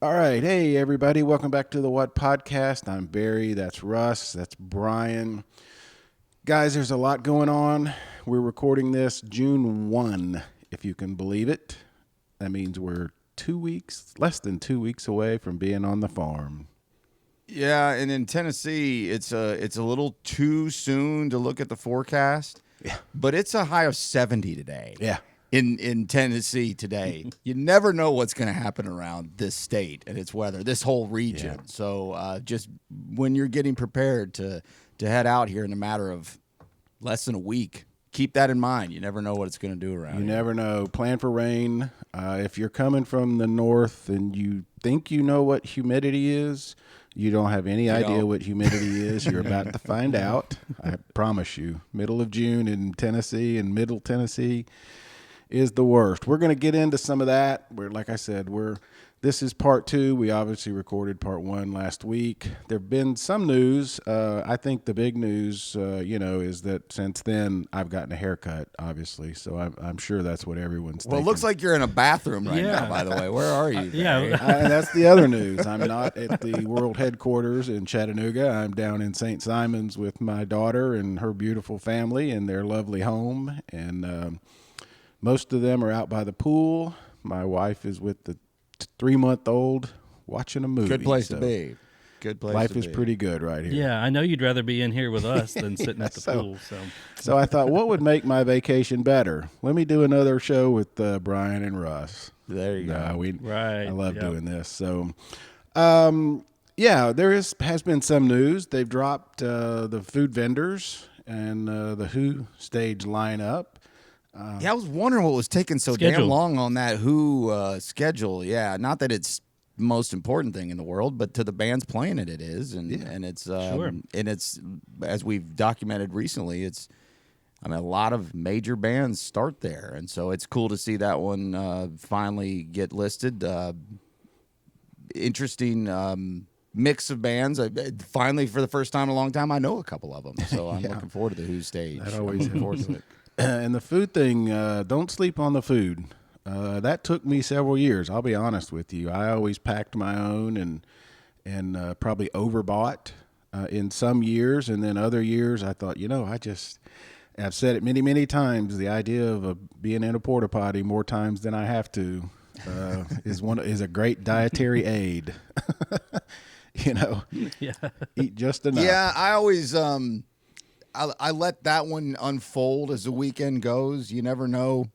All right. Hey, everybody. Welcome back to the What Podcast. I'm Barry. That's Russ. That's Brian. Guys, there's a lot going on. We're recording this June 1, if you can believe it. That means we're less than 2 weeks away from being on the farm. Yeah, and in Tennessee, it's a little too soon to look at the forecast. Yeah. But it's a high of 70 today. Yeah. In Tennessee today. You never know what's going to happen around this state and its weather, this whole region. Yeah. So just when you're getting prepared to head out here in a matter of less than a week, keep that in mind. You never know what it's going to do around You here. never know. Plan for rain. If you're coming from the north and you think you know what humidity is, you don't have any idea what humidity is. You're about to find out. I promise you. Middle of June in Tennessee and Middle Tennessee is the worst. We're going to get into some of that. Like I said, this is part 2. We obviously recorded part 1 last week. There've been some news. I think the big news, is that since then I've gotten a haircut, obviously. So I'm sure that's what everyone's thinking. Well, it looks like you're in a bathroom right Yeah. now, by the way. Where are you? Barry? That's the other news. I'm not at the world headquarters in Chattanooga. I'm down in St. Simon's with my daughter and her beautiful family in their lovely home. And most of them are out by the pool. My wife is with the 3-month-old watching a movie. Good place So to be. Good place life to is be. pretty good right here. Yeah, I know you'd rather be in here with us than sitting at the pool. So I thought, what would make my vacation better? Let me do another show with Brian and Russ. There you go. I love Yep. doing this. So, there has been some news. They've dropped the food vendors and the Who stage lineup. Yeah, I was wondering what was taking so damn Schedule. long on that Who schedule. Yeah, not that it's the most important thing in the world, but to the bands playing it, it is, and it's Sure. and it's as we've documented recently, a lot of major bands start there, and so it's cool to see that one finally get listed. Interesting. Mix of bands. Finally, for the first time in a long time, I know a couple of them, so I'm looking forward to the Who stage. That always I'm looking forward to it. And the food thing, don't sleep on the food. That took me several years. I'll be honest with you. I always packed my own and probably overbought in some years, and then other years I thought, I've said it many, many times. The idea of being in a porta potty more times than I have to is a great dietary aid. Yeah. Eat just enough. Yeah, I always I let that one unfold as the weekend goes. You never know.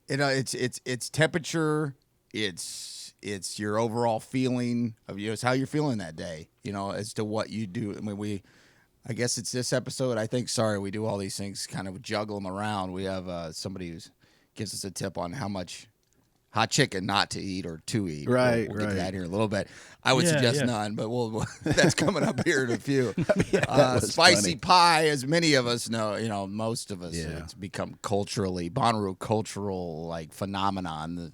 It's temperature. It's your overall feeling of it's how you're feeling that day. As to what you do. I mean, I guess it's this episode. I think. Sorry, we do all these things, kind of juggle them around. We have somebody who gives us a tip on how much hot chicken not to eat or to eat. Right, We'll get to right. that here in a little bit. I would Yeah, suggest yeah. none, but that's coming up here in a few. That was Spicy funny. pie, as many of us know, most of us, Yeah. it's become Bonnaroo cultural phenomenon.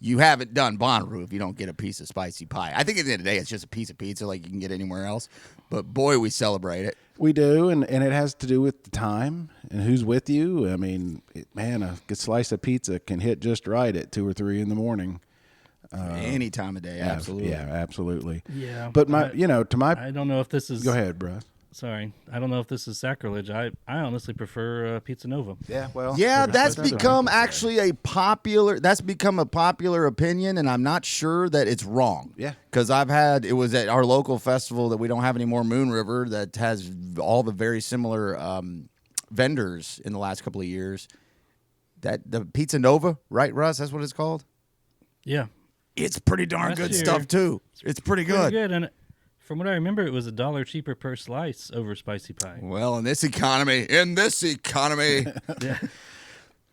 You haven't done Bonnaroo if you don't get a piece of spicy pie. I think at the end of the day, it's just a piece of pizza like you can get anywhere else. But boy, we celebrate it. We do, and it has to do with the time and who's with you. I mean, a good slice of pizza can hit just right at 2 or 3 in the morning. Any time of day, absolutely. Yeah, absolutely. Yeah. But I don't know if this is. go ahead, Bruce. Sorry, I don't know if this is sacrilege. I honestly prefer Pizza Nova. Yeah, well, Yeah, that's other become people. actually that's become a popular opinion, and I'm not sure that it's wrong. Yeah. Because it was at our local festival that we don't have anymore, Moon River, that has all the very similar vendors in the last couple of years. That the Pizza Nova, right, Russ? That's what it's called? Yeah. It's pretty darn Last good year- stuff, too. It's pretty Pretty good. good. And from what I remember, it was $1 cheaper per slice over spicy pie. Well, in this economy. Yeah.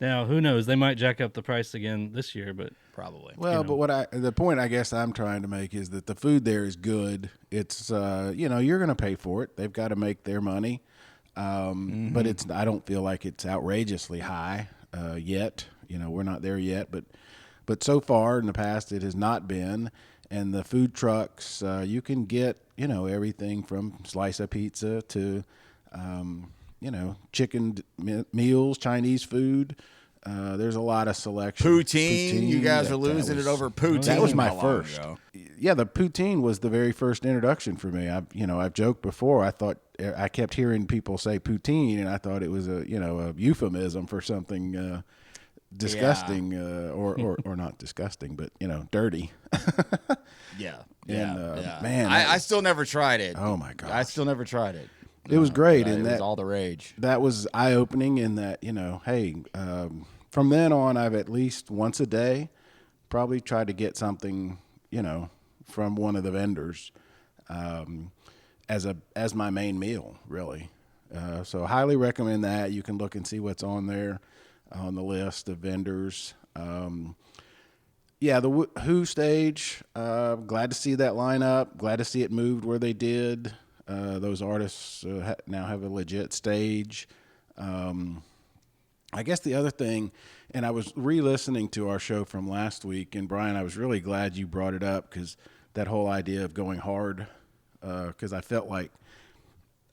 Now, who knows? They might jack up the price again this year, but Probably. Well, know. but the point I guess I'm trying to make is that the food there is good. It's you're going to pay for it. They've got to make their money. But I don't feel like it's outrageously high yet. We're not there yet, but so far in the past it has not been. And the food trucks, you can get everything from slice of pizza to chicken meals, Chinese food. There's a lot of selection. Poutine. You guys are that losing was- it over poutine. That was my How long first. ago? Yeah, the poutine was the very first introduction for me. I've joked before. I kept hearing people say poutine, and I thought it was a euphemism for something disgusting, or not disgusting, but dirty. Yeah. And, yeah. man, I still never tried it. Oh my gosh. I still never tried it. It was great, It and was that all the rage. that was eye opening. In that hey, from then on, I've at least once a day probably tried to get something from one of the vendors as my main meal, really. So highly recommend that. You can look and see what's on there on the list of vendors. Yeah, the Who stage. Glad to see that lineup. Glad to see it moved where they did. Those artists now have a legit stage. I guess the other thing, and I was re-listening to our show from last week, and Brian, I was really glad you brought it up, because that whole idea of going hard, because I felt like,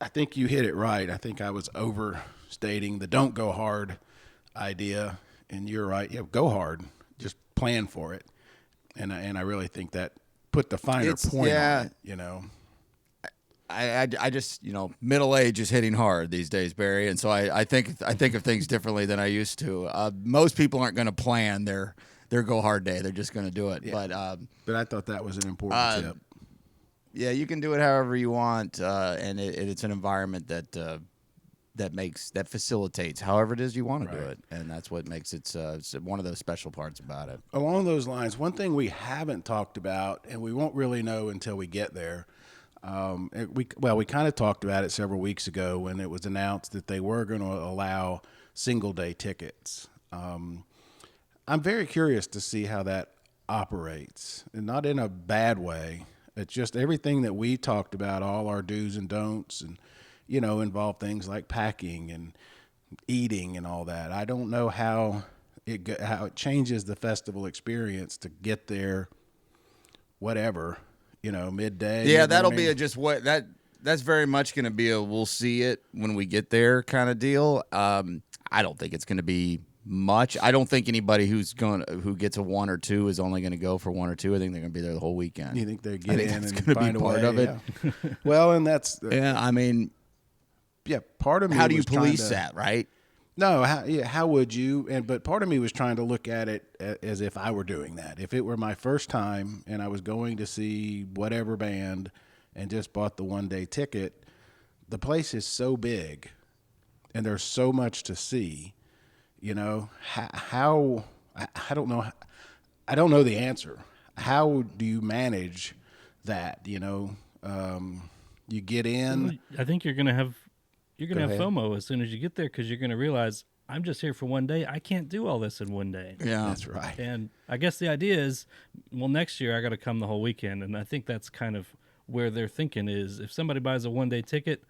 I think you hit it right. I think I was overstating the don't go hard idea, and you're right. Yeah, go hard. Just plan for it. And I really think that put the finer point on it, I just middle age is hitting hard these days, Barry, and so I think of things differently than I used to. Most people aren't going to plan their go hard day; they're just going to do it. Yeah. But I thought that was an important tip. Yeah, you can do it however you want, and it's an environment that facilitates however it is you want to do it, and that's what makes it one of those special parts about it. Along those lines, one thing we haven't talked about, and we won't really know until we get there. We kind of talked about it several weeks ago when it was announced that they were going to allow single-day tickets. I'm very curious to see how that operates, and not in a bad way. It's just everything that we talked about, all our do's and don'ts, and involve things like packing and eating and all that. I don't know how it changes the festival experience to get there, whatever. Midday. Yeah, that'll mid-morning. be that's very much going to be a we'll see it when we get there kind of deal. I don't think it's going to be much. I don't think anybody who gets a 1 or 2 is only going to go for 1 or 2. I think they're going to be there the whole weekend. You think they're get in and gonna find be a part way, of it? Yeah. Well, and that's Yeah, I mean, part of me. how do you was trying police to- that, right? No, how would you? But part of me was trying to look at it as if I were doing that. If it were my first time and I was going to see whatever band and just bought the 1-day ticket, the place is so big and there's so much to see. How I don't know. I don't know the answer. How do you manage that? You get in. I think you're gonna have Go ahead. FOMO as soon as you get there, because you're gonna realize I'm just here for 1 day. I can't do all this in 1 day. Yeah, That's right. And I guess the idea is, well, next year I got to come the whole weekend, and I think that's kind of where they're thinking is if somebody buys a 1-day ticket,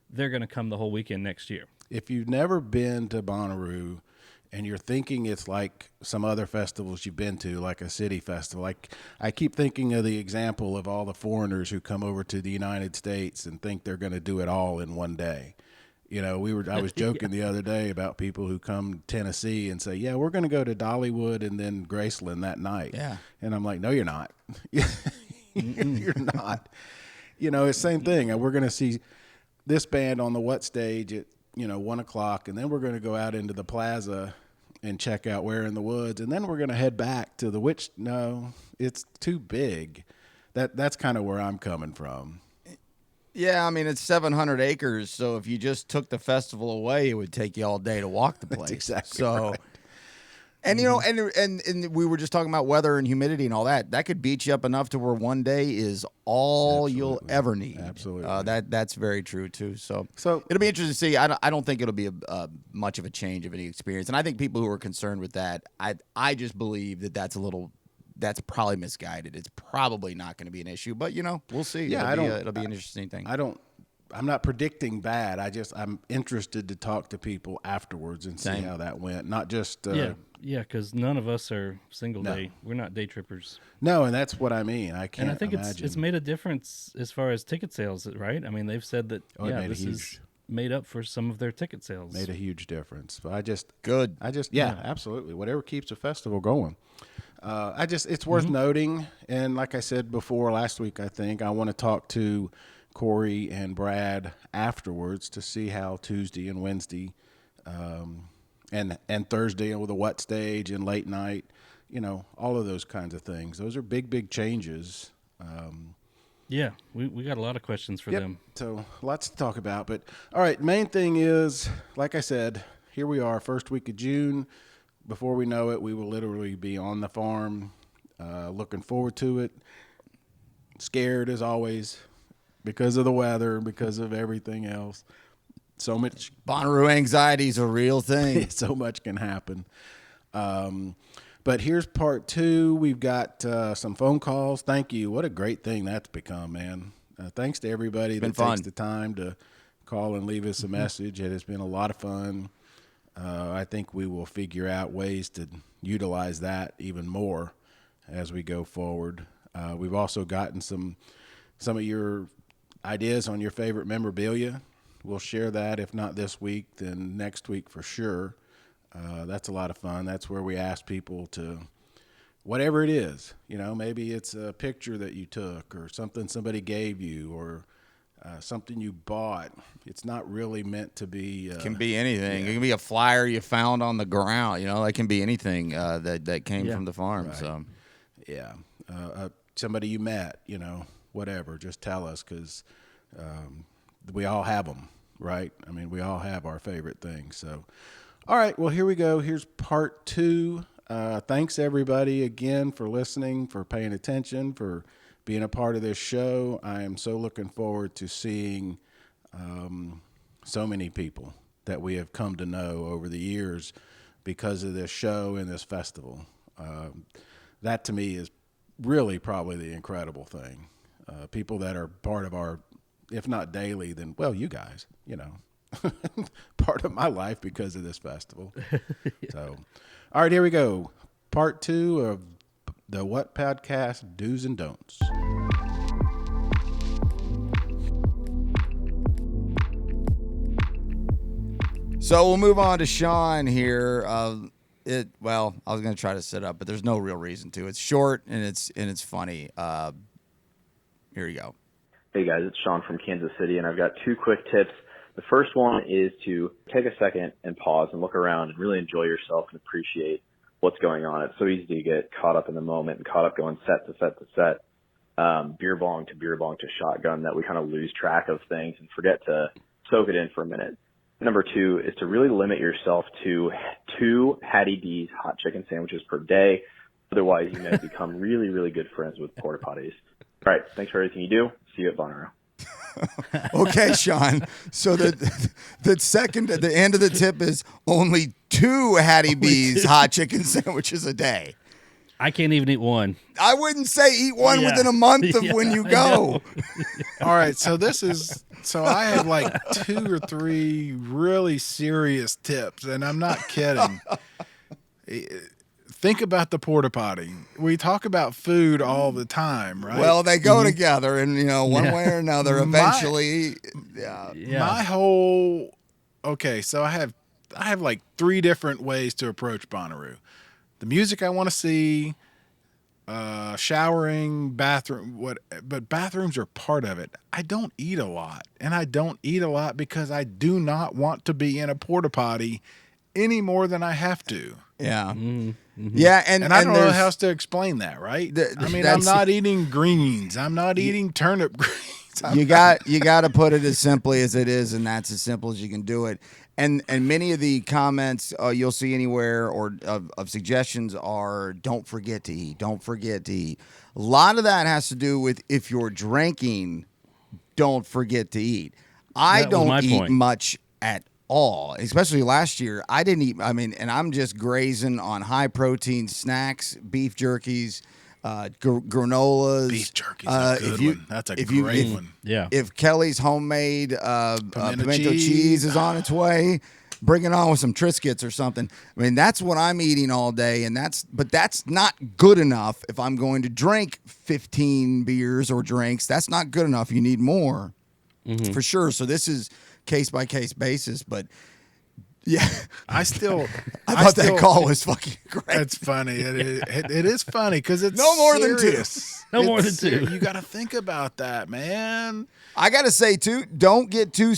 they're going to come the whole weekend next year. If you've never been to Bonnaroo and you're thinking it's like some other festivals you've been to, like a city festival, like I keep thinking of the example of all the foreigners who come over to the United States and think they're going to do it all in 1 day. I was joking the other day about people who come to Tennessee and say, yeah, we're going to go to Dollywood and then Graceland that night. Yeah. And I'm like, no, you're not. You're not. It's the same thing. And we're going to see this band on the what stage at 1 o'clock, and then we're going to go out into the plaza and check out Where in the Woods, and then we're going to head back to the which. No, it's too big. That's kind of where I'm coming from. Yeah, I mean, it's 700 acres, so if you just took the festival away, it would take you all day to walk the place. That's exactly so, right. And and we were just talking about weather and humidity and all that. That could beat you up enough to where 1 day is all you'll ever need. Absolutely. That's very true too. So So- it'll be interesting to see. I don't think it'll be a much of a change of any experience. And I think people who are concerned with that, I just believe that that's probably misguided. It's probably not going to be an issue, but we'll see. Yeah, it'll be an interesting thing. I'm not predicting bad. I'm interested to talk to people afterwards and see Same. how that went. Not just Because none of us are single day. We're not day trippers. No, and that's what I mean. I can't. And I think imagine. it's made a difference as far as ticket sales, right? I mean, they've said that it made a this huge. is made up for some of their ticket sales. Made a huge difference. But Good. Yeah, absolutely. Whatever keeps the festival going. It's worth noting, and like I said before last week, I think I want to talk to Corey and Brad afterwards to see how Tuesday and Wednesday, and Thursday with the what stage and late night, all of those kinds of things. Those are big changes. Yeah, we got a lot of questions for them. So lots to talk about. But all right, main thing is, like I said, here we are, first week of June. Before we know it, we will literally be on the farm, looking forward to it. Scared as always because of the weather, because of everything else. So much Bonnaroo anxiety is a real thing. so much can happen. But here's part 2. We've got some phone calls. Thank you. What a great thing that's become, man. Thanks to everybody that takes the time to call and leave us a message. It has been a lot of fun. I think we will figure out ways to utilize that even more as we go forward. We've also gotten some of your ideas on your favorite memorabilia. We'll share that, if not this week, then next week for sure. That's a lot of fun. That's where we ask people to, whatever it is, maybe it's a picture that you took or something somebody gave you or something you bought. It's not really meant to be. It can be anything. Yeah. It can be a flyer you found on the ground. It can be anything that came from the farm. Right. So, yeah, somebody you met. Whatever. Just tell us because we all have them, right? I mean, we all have our favorite things. So, all right. Well, here we go. Here's part 2. Thanks everybody again for listening, for paying attention, for being a part of this show. I am so looking forward to seeing so many people that we have come to know over the years because of this show and this festival. That to me is really probably the incredible thing. People that are part of our, if not daily, then, well, you guys, part of my life because of this festival. So, all right, here we go. Part 2 of the What Podcast Do's and Don'ts. So we'll move on to Sean here. I was going to try to set up, but there's no real reason to. It's short and it's funny. Here you go. Hey guys, it's Sean from Kansas City, and I've got 2 quick tips. The first one is to take a second and pause and look around and really enjoy yourself and appreciate what's going on. It's so easy to get caught up in the moment and caught up going set to set to set, beer bong to shotgun, that we kind of lose track of things and forget to soak it in for a minute. Number 2 is to really limit yourself to 2 Hattie D's hot chicken sandwiches per day. Otherwise, you may become really, really good friends with porta potties. All right. Thanks for everything you do. See you at Bonnaroo. Okay, Sean. So the second at the end of the tip is only 2 Hattie B's hot chicken sandwiches a day. I can't even eat one. I wouldn't say eat one within a month of when you go. All right, so I have like 2 or 3 really serious tips, and I'm not kidding. Think about the porta potty. We talk about food all the time, right? Well, they go together, and one way or another, eventually. My whole so I have like 3 different ways to approach Bonnaroo. The music I want to see, showering, bathroom, but bathrooms are part of it. I don't eat a lot, and I don't eat a lot because I do not want to be in a porta potty any more than I have to. Yeah. Mm-hmm. Yeah, and I don't know how else to explain that, right? I'm not eating greens. I'm not eating turnip greens. You got to put it as simply as it is, and that's as simple as you can do it. And many of the comments you'll see anywhere or of suggestions are, don't forget to eat. Don't forget to eat. A lot of that has to do with if you're drinking, don't forget to eat. I don't eat much at all, especially last year. I didn't eat. And I'm just grazing on high protein snacks, beef jerkies, granolas. Beef jerky's a good one. That's a great one. Yeah. If Kelly's homemade pimento cheese is on its way, bring it on with some Triscuits or something. That's what I'm eating all day, but that's not good enough. If I'm going to drink 15 beers or drinks, that's not good enough. You need more, for sure. So this is case by case basis, but yeah, I thought that call was fucking great. It's funny. It is funny because it's No more than two. serious. No more It's than two. You got to think about that, man. I gotta say too, don't get too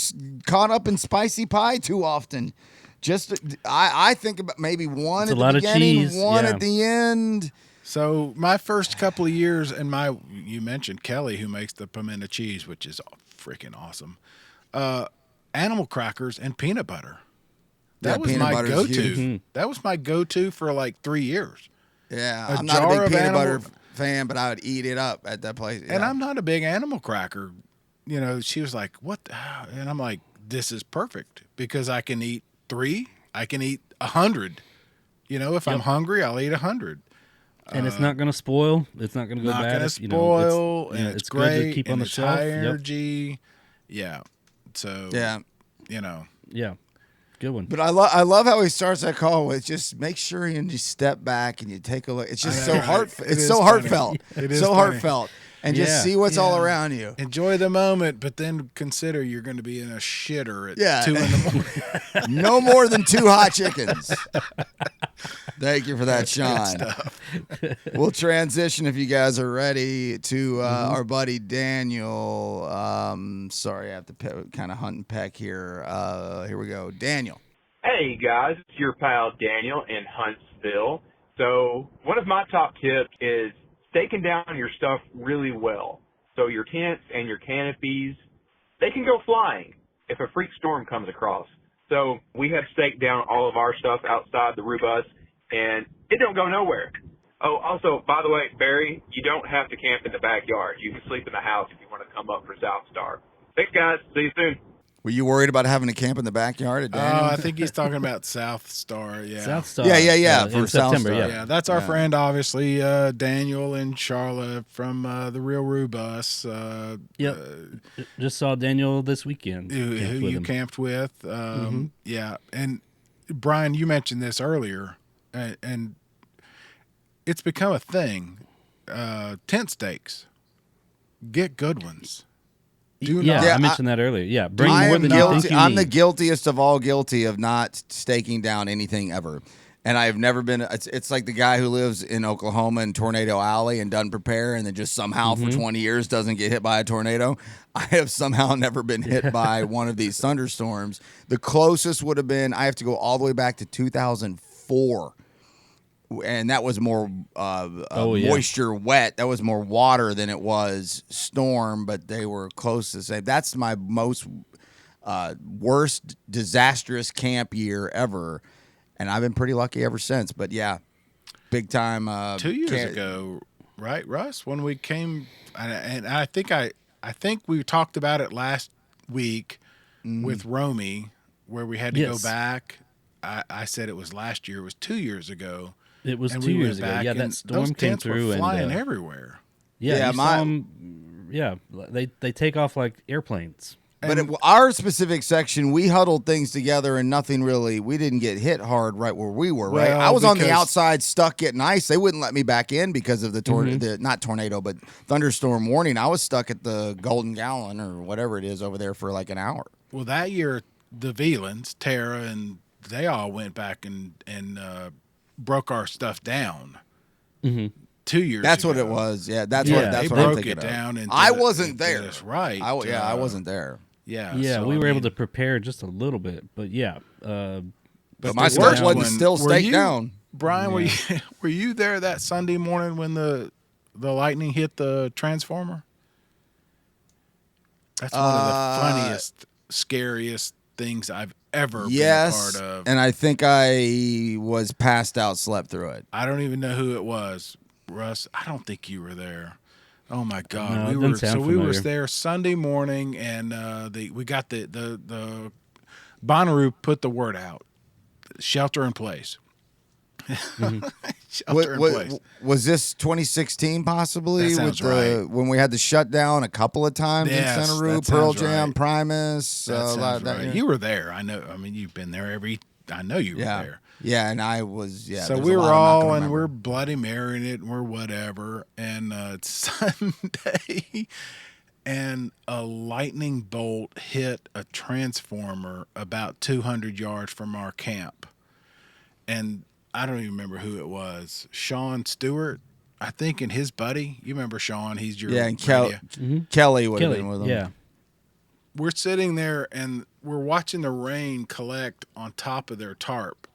caught up in spicy pie too often. Just I think about maybe one It's at a lot the of beginning, cheese, one yeah. at the end. So my first couple of years, and you mentioned Kelly, who makes the pimento cheese, which is freaking awesome. Animal crackers and peanut butter. Yeah, That was peanut my butter's go-to. huge. That was my go-to for like 3 years. Yeah, A I'm not a jar big of peanut butter animal- fan, but I would eat it up at that place. And Yeah. I'm not a big animal cracker. You know, she was like, "What?" And I'm like, "This is perfect because I can eat 3. I can eat 100. You know, if I'm hungry, I'll eat 100. And it's not going to spoil. It's not going to go Not bad. gonna If, spoil, and it's it's good great, to keep and on the it's shelf. high Yep. energy. Yeah. So Yeah. you know, Yeah, good one. But I love how he starts that call with just make sure you just step back and you take a look. It's just I so know, right? heartfelt. It It's is so funny. heartfelt. It is so funny. heartfelt. And Yeah. just see what's all Yeah. around you. enjoy the moment, but then consider you're going to be in a shitter at Yeah. 2 in the morning. No more than 2 hot chickens. Thank you for that, Sean. We'll transition if you guys are ready to our buddy Daniel. Sorry, I have to kind of hunt and peck here. Here we go. Daniel. Hey guys, it's your pal Daniel in Huntsville. So one of my top tips is staking down your stuff really well. So your tents and your canopies, they can go flying if a freak storm comes across. So we have staked down all of our stuff outside the Rubus, and it don't go nowhere. Oh, also, by the way, Barry, you don't have to camp in the backyard. You can sleep in the house if you want to come up for South Star. Thanks, guys. See you soon. Were you worried about having a camp in the backyard at Daniel? I think he's talking about South Star. Yeah. South Star. Yeah, in for South September. Star. Yeah. That's our friend, obviously, Daniel and Charlotte from the Real Rubus. Yep. Just saw Daniel this weekend. who Camped with you him. camped with. Yeah. And Brian, you mentioned this earlier, and it's become a thing. Tent stakes. Get good ones. Do Yeah, not. Yeah, I mentioned that earlier. Yeah, bring I more am than you guilty. think you I'm need. the guiltiest of all guilty of not staking down anything ever. And I have never been. It's like the guy who lives in Oklahoma in Tornado Alley and doesn't prepare, and then just somehow for 20 years doesn't get hit by a tornado. I have somehow never been hit by one of these thunderstorms. The closest would have been I have to go all the way back to 2004, and that was more moisture wet. That was more water than it was storm, but they were close to the same. That's my most worst disastrous camp year ever. And I've been pretty lucky ever since. But yeah, big time. 2 years ago, right, Russ? When we came, and I think we talked about it last week with Romy, where we had to go Yes. back. I said it was last year. It was 2 years ago. It was And 2 we went years ago. back, Yeah, and that storm those came tents through were flying and everywhere. yeah, you my- saw 'em, yeah, they take off like airplanes. But our specific section, we huddled things together and nothing really. We didn't get hit hard right where we were. Right, Well, I was on the because- outside, stuck getting ice. They wouldn't let me back in because of the not tornado, but thunderstorm warning. I was stuck at the Golden Gallon or whatever it is over there for like an hour. Well, that year, the Velans, Tara, and they all went back and broke our stuff down. 2 years That's ago. what it was. Yeah, that's Yeah, what They that's what I'm broke thinking it of. down. And I did it- wasn't and there. did us right. I wasn't there. Yeah. Yeah, so, we I were able mean, to prepare just a little bit, but yeah, But the my stuff worst wasn't one- still were staked you- down. Brian, were you were you there that Sunday morning when the lightning hit the transformer? That's one of the funniest, scariest things I've ever been a Yes, part of. and I think I was passed out, slept through it. I don't even know who it was, Russ. I don't think you were there. Oh my God, No, it we doesn't were sound we were familiar. there Sunday morning, and we got the Bonnaroo put the word out, shelter in place. Shelter in place. Was this 2016 possibly? That sounds with right. When we had to shut down a couple of times Yes, in Bonnaroo, that Pearl sounds Jam, right. Primus. That a lot sounds of that, right. yeah. You were there. I know. I mean, you've been there I know you were yeah, there. yeah, and I was. Yeah, So there's we a were lot I'm not all, gonna and remember. we're Bloody Marying it, and we're whatever. And it's Sunday, and a lightning bolt hit a transformer about 200 yards from our camp. And I don't even remember who it was. Sean Stewart, I think, and his buddy. You remember Sean? He's your and radio. Kelly would have been with him. Yeah. We're sitting there and we're watching the rain collect on top of their tarp,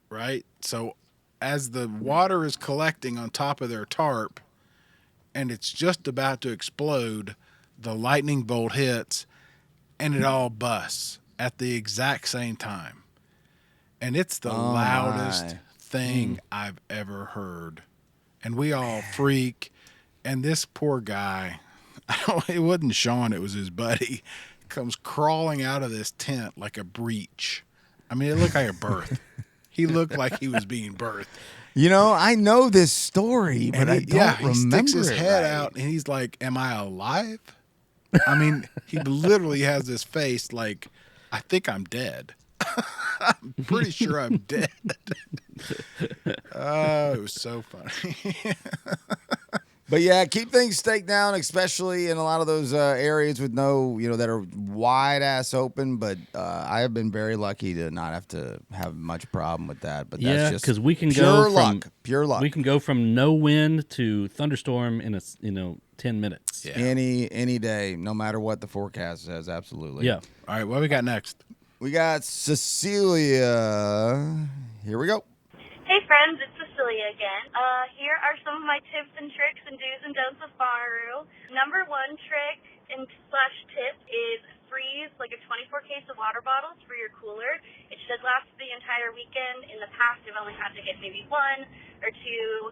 right? So as the water is collecting on top of their tarp and it's just about to explode, the lightning bolt hits and it all busts at the exact same time. And it's the loudest thing I've ever heard. And we all freak. And this poor guy, it wasn't Sean, it was his buddy, comes crawling out of this tent like a breech. I mean, it looked like a birth. He looked like he was being birthed. You know, I know this story, but I don't remember. He sticks his head right. out and he's like, "Am I alive?" I mean, he literally has this face like, "I think I'm dead." I'm pretty sure I'm dead. Oh, it was so funny. But yeah, keep things staked down, especially in a lot of those areas with no, that are wide ass open. But I have been very lucky to not have to have much problem with that. But Yeah, that's just because we can pure go luck. from Pure luck. We can go from no wind to thunderstorm in 10 minutes. Yeah. Any day, no matter what the forecast says. Absolutely. Yeah. All right, what we got next? We got Cecilia. Here we go. Hey friends, it's Cecilia again. Here are some of my tips and tricks and do's and don'ts of Bonnaroo. Number one trick and slash tip is freeze like a 24 case of water bottles for your cooler. It should last the entire weekend. In the past, I've only had to get maybe 1 or 2,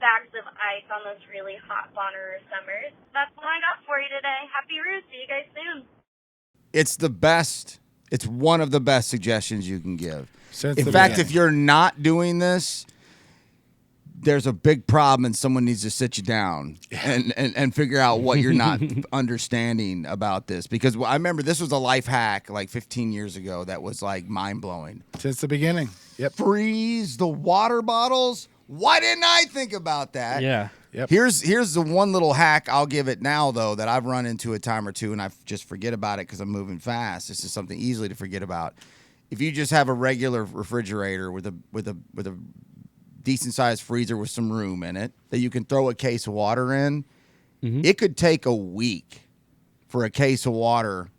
bags of ice on those really hot Bonnaroo summers. That's what I got for you today. Happy Roo. See you guys soon. It's the best. It's one of the best suggestions you can give. Since In the fact, beginning. if you're not doing this, there's a big problem and someone needs to sit you down and figure out what you're not understanding about this. Because I remember this was a life hack like 15 years ago that was like mind-blowing. Since the beginning. Yep. Freeze the water bottles. Why didn't I think about that? Yeah. Yep. Here's the one little hack I'll give it now, though, that I've run into a time or two, and I just forget about it because I'm moving fast. This is something easily to forget about. If you just have a regular refrigerator with a decent sized freezer with some room in it that you can throw a case of water in, it could take a week for a case of water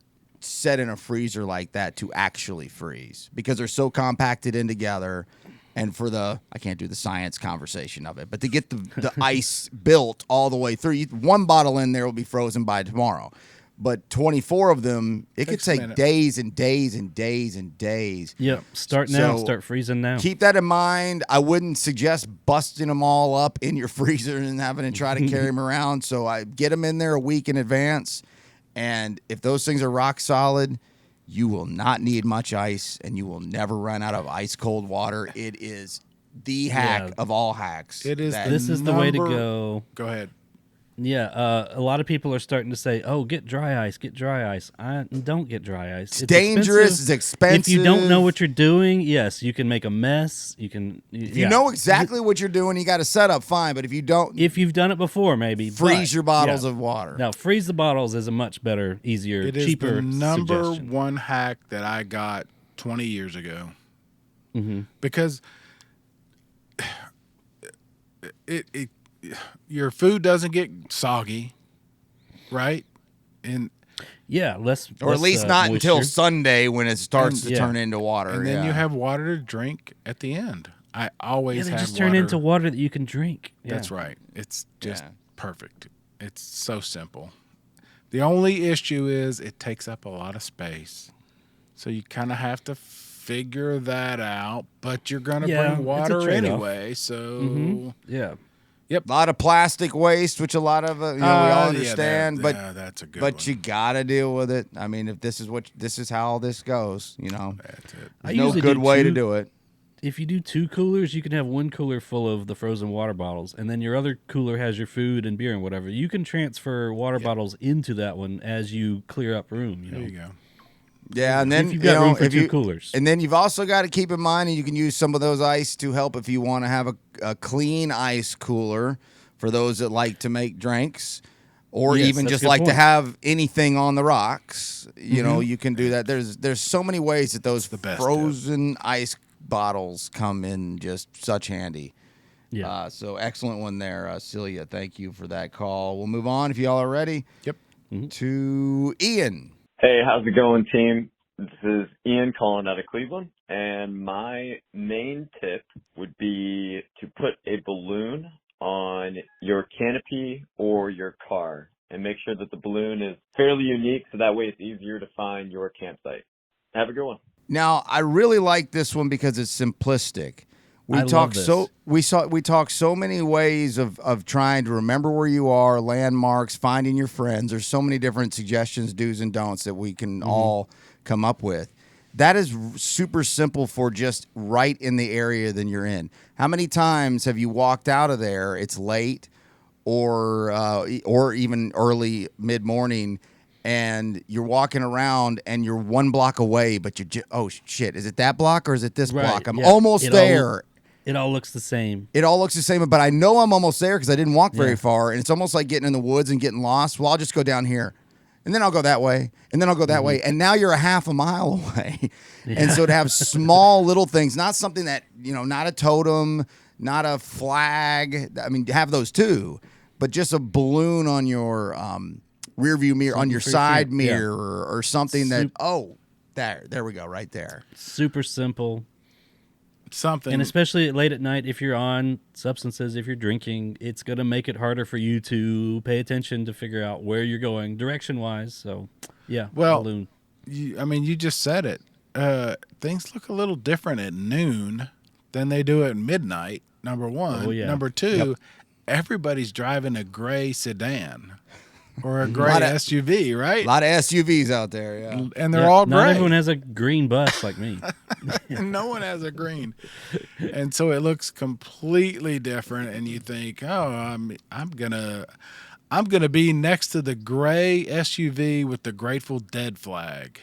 set in a freezer like that to actually freeze because they're so compacted in together. And for I can't do the science conversation of it, but to get the ice built all the way through, one bottle in there will be frozen by tomorrow. But 24 of them, it could take days and days and days and days. Yep. Start now. So Start freezing now. Keep that in mind. I wouldn't suggest busting them all up in your freezer and having to try to carry them around. So I get them in there a week in advance. And if those things are rock solid, you will not need much ice, and you will never run out of ice-cold water. It is the hack of all hacks. It is. This is the way to go. Go ahead. Yeah, a lot of people are starting to say, "Oh, get dry ice, get dry ice." I don't get dry ice. It's dangerous. It's expensive. If you don't know what you're doing, yes, you can make a mess. You can. If you know exactly what you're doing, you got a setup, fine. But if you don't, if you've done it before, maybe freeze your bottles of water. Now, freeze the bottles is a much better, easier, It is cheaper the number suggestion. one hack that I got 20 years ago. Because your food doesn't get soggy, right? And Yeah, or at least not until moisture. Sunday when it starts to Yeah. turn into water. and then you have water to drink at the end. I always Yeah, they have just turn water. into water that you can drink. Yeah. That's right. It's just Yeah. perfect. It's so simple. The only issue is it takes up a lot of space. So you kind of have to figure that out, but you're going to Yeah, it's bring a water trade-off. anyway. So Yeah. a lot of plastic waste, which a lot of we all understand, yeah, that's a good but one. you gotta deal with it. I mean, if this is how this goes, That's it. I there's no usually good do way to two- do it. If you do 2 coolers, you can have 1 cooler full of the frozen water bottles, and then your other cooler has your food and beer and whatever. You can transfer water bottles into that one as you clear up room. There you go. Yeah, and then If you've got room for if 2 coolers. and then you've also got to keep in mind, and you can use some of those ice to help if you want to have a clean ice cooler for those that like to make drinks. or Yes, even that's a just good like to point. have anything on the rocks. You know, you can do that. There's so many ways that those best frozen ice bottles come in just such handy. Yeah. So excellent one there, Celia. Thank you for that call. We'll move on if y'all are ready. Yep. To Ian. Hey, how's it going, team? This is Ian calling out of Cleveland, and my main tip would be to put a balloon on your canopy or your car, and make sure that the balloon is fairly unique, so that way it's easier to find your campsite. Have a good one. Now, I really like this one because it's simplistic. I love this. We talk so many ways of trying to remember where you are, landmarks, finding your friends. There's so many different suggestions, do's and don'ts that we can all come up with. That is super simple for just right in the area that you're in. How many times have you walked out of there? It's late, or even early mid morning, and you're walking around and you're 1 block away, but you're oh shit, is it that block or is it this Right, block? I'm yeah. almost there. It all looks the same. It all looks the same, but I know I'm almost there because I didn't walk very Yeah. far, and it's almost like getting in the woods and getting lost. Well, I'll just go down here, and then I'll go that way, and then I'll go that way, and now you're a half a mile away. And so to have small little things, not something that, not a totem, not a flag. I mean, have those too, but just a balloon on your rear view mirror, on your for your side camp, yeah. mirror, or something that, there we go, right there. Super simple. Something. And especially late at night, if you're on substances, if you're drinking, it's going to make it harder for you to pay attention to figure out where you're going direction-wise. So, yeah, Well, balloon. you just said it. Things look a little different at noon than they do at midnight, number one. Oh, yeah. Number two, everybody's driving a gray sedan or a gray Lot of- SUV, right? A lot of SUVs out there, yeah. And they're all Not gray. everyone has a green bus like me. And no one has a green. And so it looks completely different, and you think, oh, I'm gonna be next to the gray SUV with the Grateful Dead flag.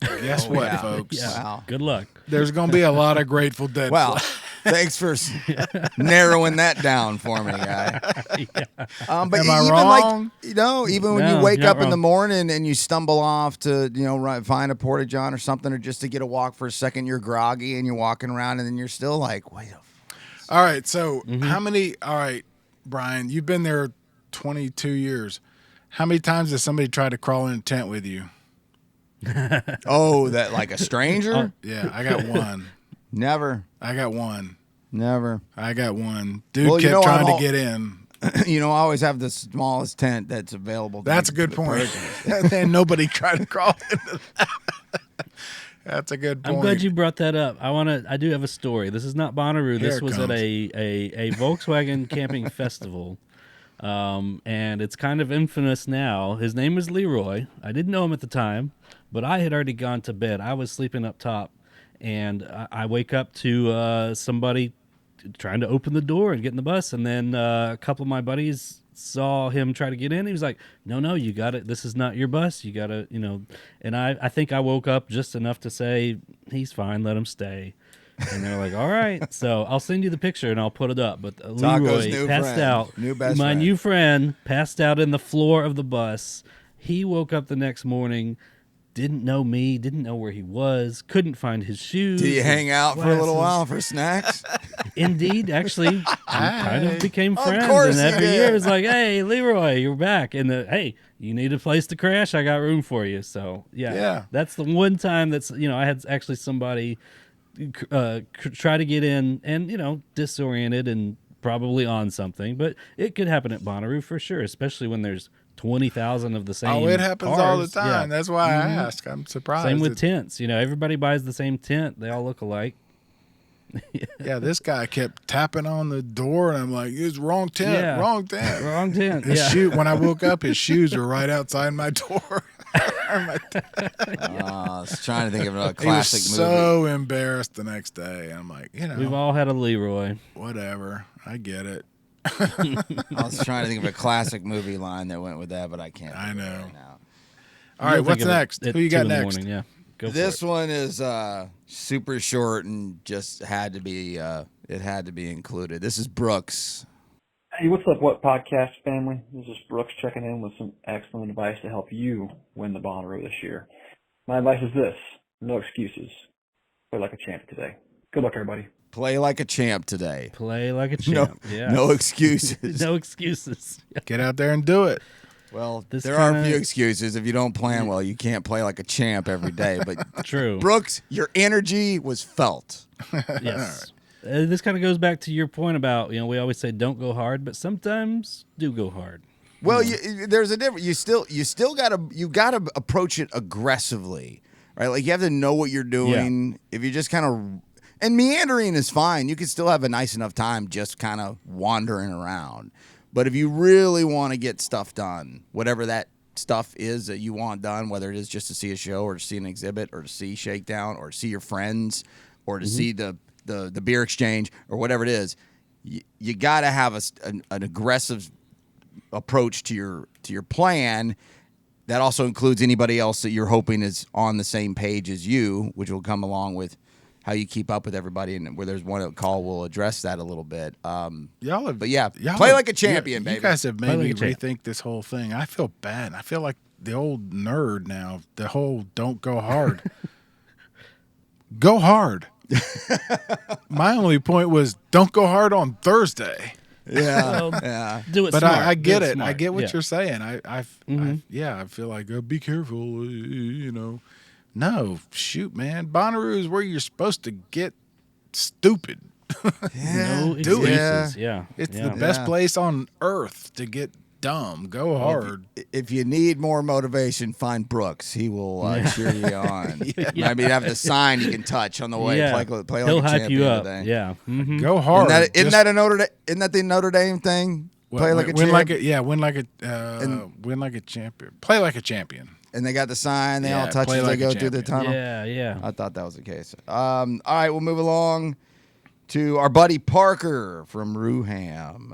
Guess what, yeah. folks? Yeah. Wow. Good luck. There's gonna be a lot of Grateful Dead Well, flags. thanks for narrowing that down for me, guy. But Am I even wrong? even when No, you wake you're up not in the wrong. morning and you stumble off to, find a porta john or something, or just to get a walk for a second, you're groggy and you're walking around, and then you're still like, wait a All right, so how many? All right, Brian, you've been there 22 years. How many times has somebody tried to crawl in a tent with you? Oh, that like a stranger? Yeah, I got one. Never. I got one. Never. I got one. Dude Well, kept trying I'm to get in. I always have the smallest tent that's available. That's a good point. And nobody tried to crawl into that. That's a good point. I'm glad you brought that up. I do have a story. This is not Bonnaroo. Here This it was at comes. a Volkswagen camping festival. And it's kind of infamous now. His name is Leroy. I didn't know him at the time, but I had already gone to bed. I was sleeping up top, and I wake up to somebody trying to open the door and get in the bus, and then a couple of my buddies saw him try to get in. He was like, no, you got it. This is not your bus. You got to, and I think I woke up just enough to say, he's fine, let him stay. And they're like, all right. So I'll send you the picture and I'll put it up. But Taco's Leroy new passed friend. out. New best My friend. new friend passed out in the floor of the bus. He woke up the next morning, didn't know me, didn't know where he was, couldn't find his shoes. Did you his hang out for a little glasses. while for snacks? Indeed, actually, we kind of became Of friends. course And you every did. year it's like, hey, Leroy, you're back. And hey, you need a place to crash? I got room for you. So, Yeah. that's the one time that's, I had actually somebody try to get in and, disoriented and probably on something. But it could happen at Bonnaroo for sure, especially when there's 20,000 of the same Oh, it happens all the cars. time. Yeah. That's why I ask. I'm surprised. Same with that- tents. Everybody buys the same tent. They all look alike. Yeah, this guy kept tapping on the door, and I'm like, "It's wrong tent, Yeah. wrong tent." Wrong tent. His Yeah. shoe. When I woke up, his shoes were right outside my door. I was trying to think of a He was classic movie. so embarrassed the next day. I'm like, We've all had a Leroy. whatever. I get it. I was trying to think of a classic movie line that went with that, but I can't. I think of it know. right now. All right, You'll what's think of it next? at Who you 2 got in the next? morning, yeah. Go This for it. one is super short and just had to be. It had to be included. This is Brooks. Hey, what's up, What Podcast family? This is Brooks checking in with some excellent advice to help you win the Bonnaroo this year. My advice is this: no excuses. Play like a champ today. Good luck, everybody. Play like a champ today. Play like a No, champ. Yeah. no excuses. No excuses. Get out there and do it. Well, This there are a kinda- few excuses. If you don't plan well, you can't play like a champ every day. But True. Brooks, your energy was felt. Yes. This kind of goes back to your point about, we always say don't go hard, but sometimes do go hard. Well, there's a difference. You gotta approach it aggressively, right? Like you have to know what you're doing. If you just kind of and meandering is fine. You can still have a nice enough time just kind of wandering around. But if you really want to get stuff done, whatever that stuff is that you want done, whether it is just to see a show or to see an exhibit or to see Shakedown or to see your friends or to see the beer exchange or whatever it is, you got to have an aggressive approach to your plan. That also includes anybody else that you're hoping is on the same page as you, which will come along with how you keep up with everybody, and where there's one call, we'll address that a little bit. Play like a champion, baby. You guys have made me like a champ. rethink this whole thing. I feel bad. I feel like the old nerd now. The whole don't go hard. Go hard. My only point was don't go hard on Thursday. Yeah, Well, yeah. Do it But smart. I get Do it. smart. I get what Yeah. you're saying. I feel like be careful. No, shoot, man. Bonnaroo is where you're supposed to get stupid. No Do it. excuses. Yeah. It's yeah. the best Yeah. place on earth to get dumb. Go hard. If you need more motivation, find Brooks. He will cheer you on. Maybe have the sign you can touch on the way. Yeah. Play like He'll a hype champion you up. today. Yeah. Mhm. Go hard. Isn't that the Notre Dame thing? Play like a win champion. win like a champion. Play like a champion. And they got the sign. They all Yeah, touch play as they like a go through the champion. tunnel. Yeah. I thought that was the case. All right, we'll move along to our buddy Parker from Rooham.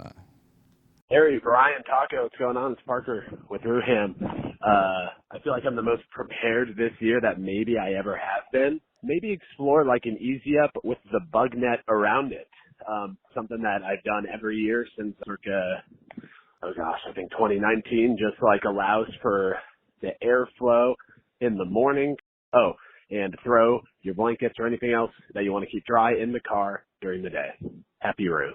Harry, Brian, Taco, what's going on? It's Parker with Rooham. I feel like I'm the most prepared this year that maybe I ever have been. Maybe explore like an easy up with the bug net around it. Something that I've done every year since circa, I think 2019, just like allows for the airflow in the morning. Oh, and throw your blankets or anything else that you want to keep dry in the car during the day. Happy Roo.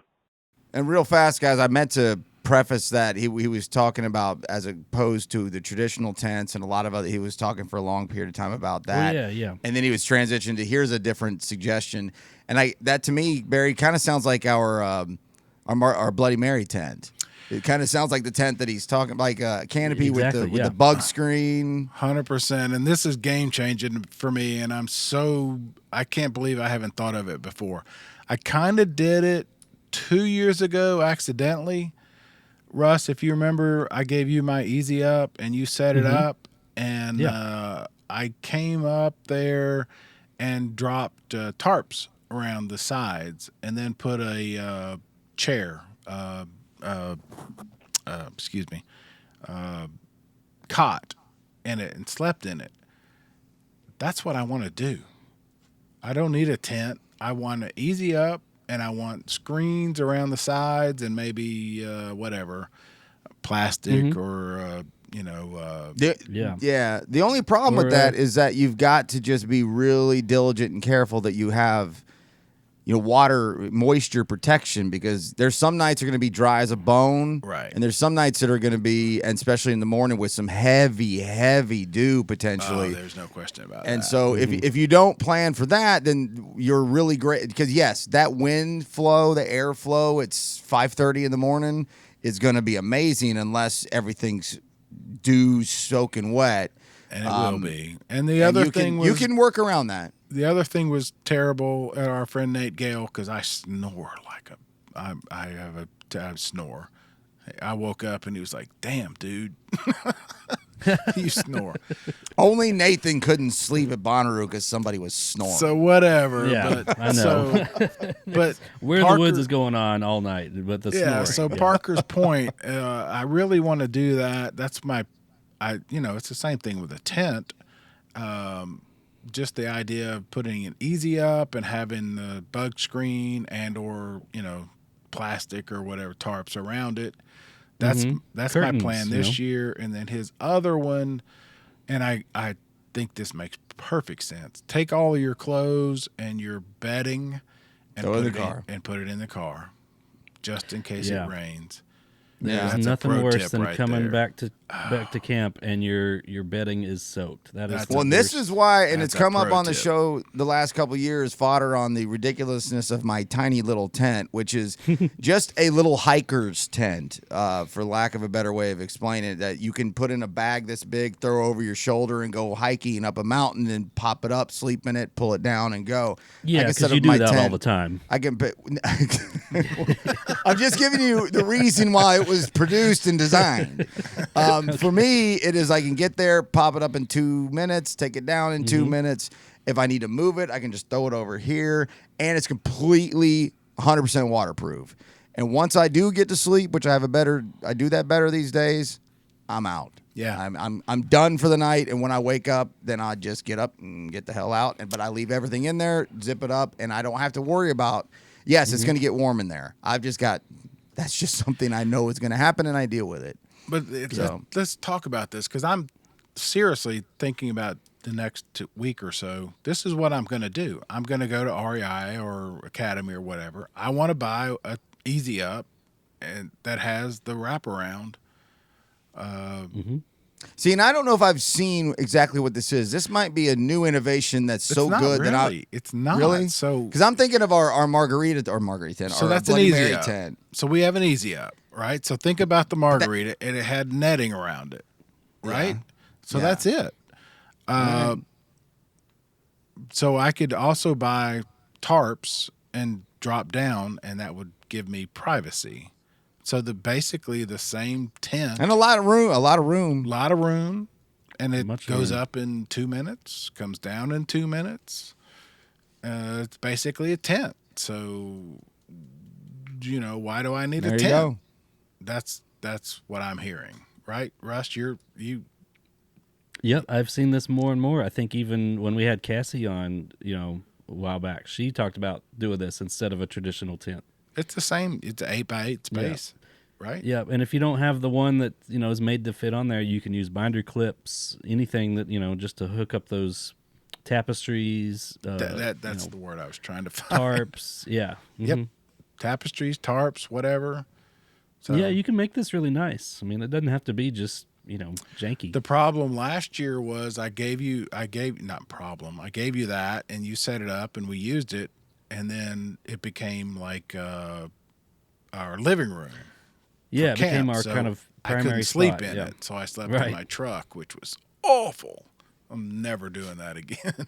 And real fast, guys, I meant to preface that he was talking about as opposed to the traditional tents and a lot of other. He was talking for a long period of time about that. Yeah. And then he was transitioning to here's a different suggestion. And that to me, Barry, kind of sounds like our Bloody Mary tent. It kind of sounds like the tent that he's talking, like a canopy with the bug screen. 100%. And this is game changing for me. And I can't believe I haven't thought of it before. I kind of did it 2 years ago accidentally. Russ, if you remember, I gave you my easy up and you set it up. And I came up there and dropped tarps around the sides and then put a chair, cot in it and slept in it. That's what I want to do. I don't need a tent. I want to easy up, and I want screens around the sides and maybe plastic or The only problem with that is that you've got to just be really diligent and careful that you have water moisture protection, because there's some nights are going to be dry as a bone, right? And there's some nights that are going to be, and especially in the morning, with some heavy dew potentially. Oh, there's no question about that. And so if you don't plan for that, then you're really great, because yes, that wind flow, the airflow, it's 5:30 in the morning is going to be amazing unless everything's dew soaking wet. And it will be. And the other thing was, you can work around that. The other thing was terrible at our friend Nate Gale, because I snore like I snore. I woke up and he was like, "Damn, dude, you snore." Only Nathan couldn't sleep at Bonnaroo because somebody was snoring. So whatever. Yeah, but, I know. But Where Parker, the woods is going on all night, but the snoring. So Parker's point, I really want to do that. That's it's the same thing with a tent. Just the idea of putting an easy up and having the bug screen and or plastic or whatever tarps around it. That's my Curtains, plan this year. And then his other one, and I think this makes perfect sense. Take all of your clothes and your bedding and Throw it put in the car. and put it in the car, just in case it rains. There's That's a nothing pro worse tip than right coming there. back to camp and your bedding is soaked. That is That's the Well, and this worst. is why, and That's it's come a up pro on the tip. show the last couple of years, fodder on the ridiculousness of my tiny little tent, which is just a little hiker's tent, for lack of a better way of explaining it, that you can put in a bag this big, throw over your shoulder, and go hiking up a mountain and pop it up, sleep in it, pull it down, and go. Yeah, I can set because you up do my that all tent. the time. I can. I'm just giving you the reason why it was produced and designed. For me, it is I can get there, pop it up in 2 minutes, take it down in 2 minutes. If I need to move it, I can just throw it over here, and it's completely 100% waterproof. And once I do get to sleep, which I do that better these days, I'm out. Yeah. I'm done for the night, and when I wake up, then I just get up and get the hell out. But I leave everything in there, zip it up, and I don't have to worry about. Yes, it's going to get warm in there. That's just something I know is going to happen, and I deal with it. But let's talk about this, because I'm seriously thinking about the next week or so. This is what I'm going to do. I'm going to go to REI or Academy or whatever. I want to buy a Easy Up, and that has the wraparound. See, and I don't know if I've seen exactly what this is. This might be a new innovation that's so not good really. It's not really. so Because I'm thinking of our margarita tent. So our that's an Bloody Easy Mary Up. tent. So we have an Easy Up, right? So think about the margarita, and it had netting around it, right? Yeah. So Yeah. that's it. So I could also buy tarps and drop down, and that would give me privacy. So basically the same tent, And a lot of room. and it Much goes room. up in 2 minutes, comes down in 2 minutes. It's basically a tent. So, why do I need There a you tent? go. That's what I'm hearing, right? Russ, you. Yep, I've seen this more and more. I think even when we had Cassie on, a while back, she talked about doing this instead of a traditional tent. It's the same. It's an 8x8 space, right? Yeah, and if you don't have the one that is made to fit on there, you can use binder clips, anything that just to hook up those tapestries. That's the word I was trying to find. Tarps. Yeah. Yep. Mhm. Tapestries, tarps, whatever. So Yeah, you can make this really nice. I mean, it doesn't have to be just janky. the problem last year was I gave you that, and you set it up, and we used it, and then it became like our living room. Yeah, it became camp, our so kind of I primary couldn't sleep spot, in yeah. it, so I slept Right. in my truck, which was awful. I'm never doing that again.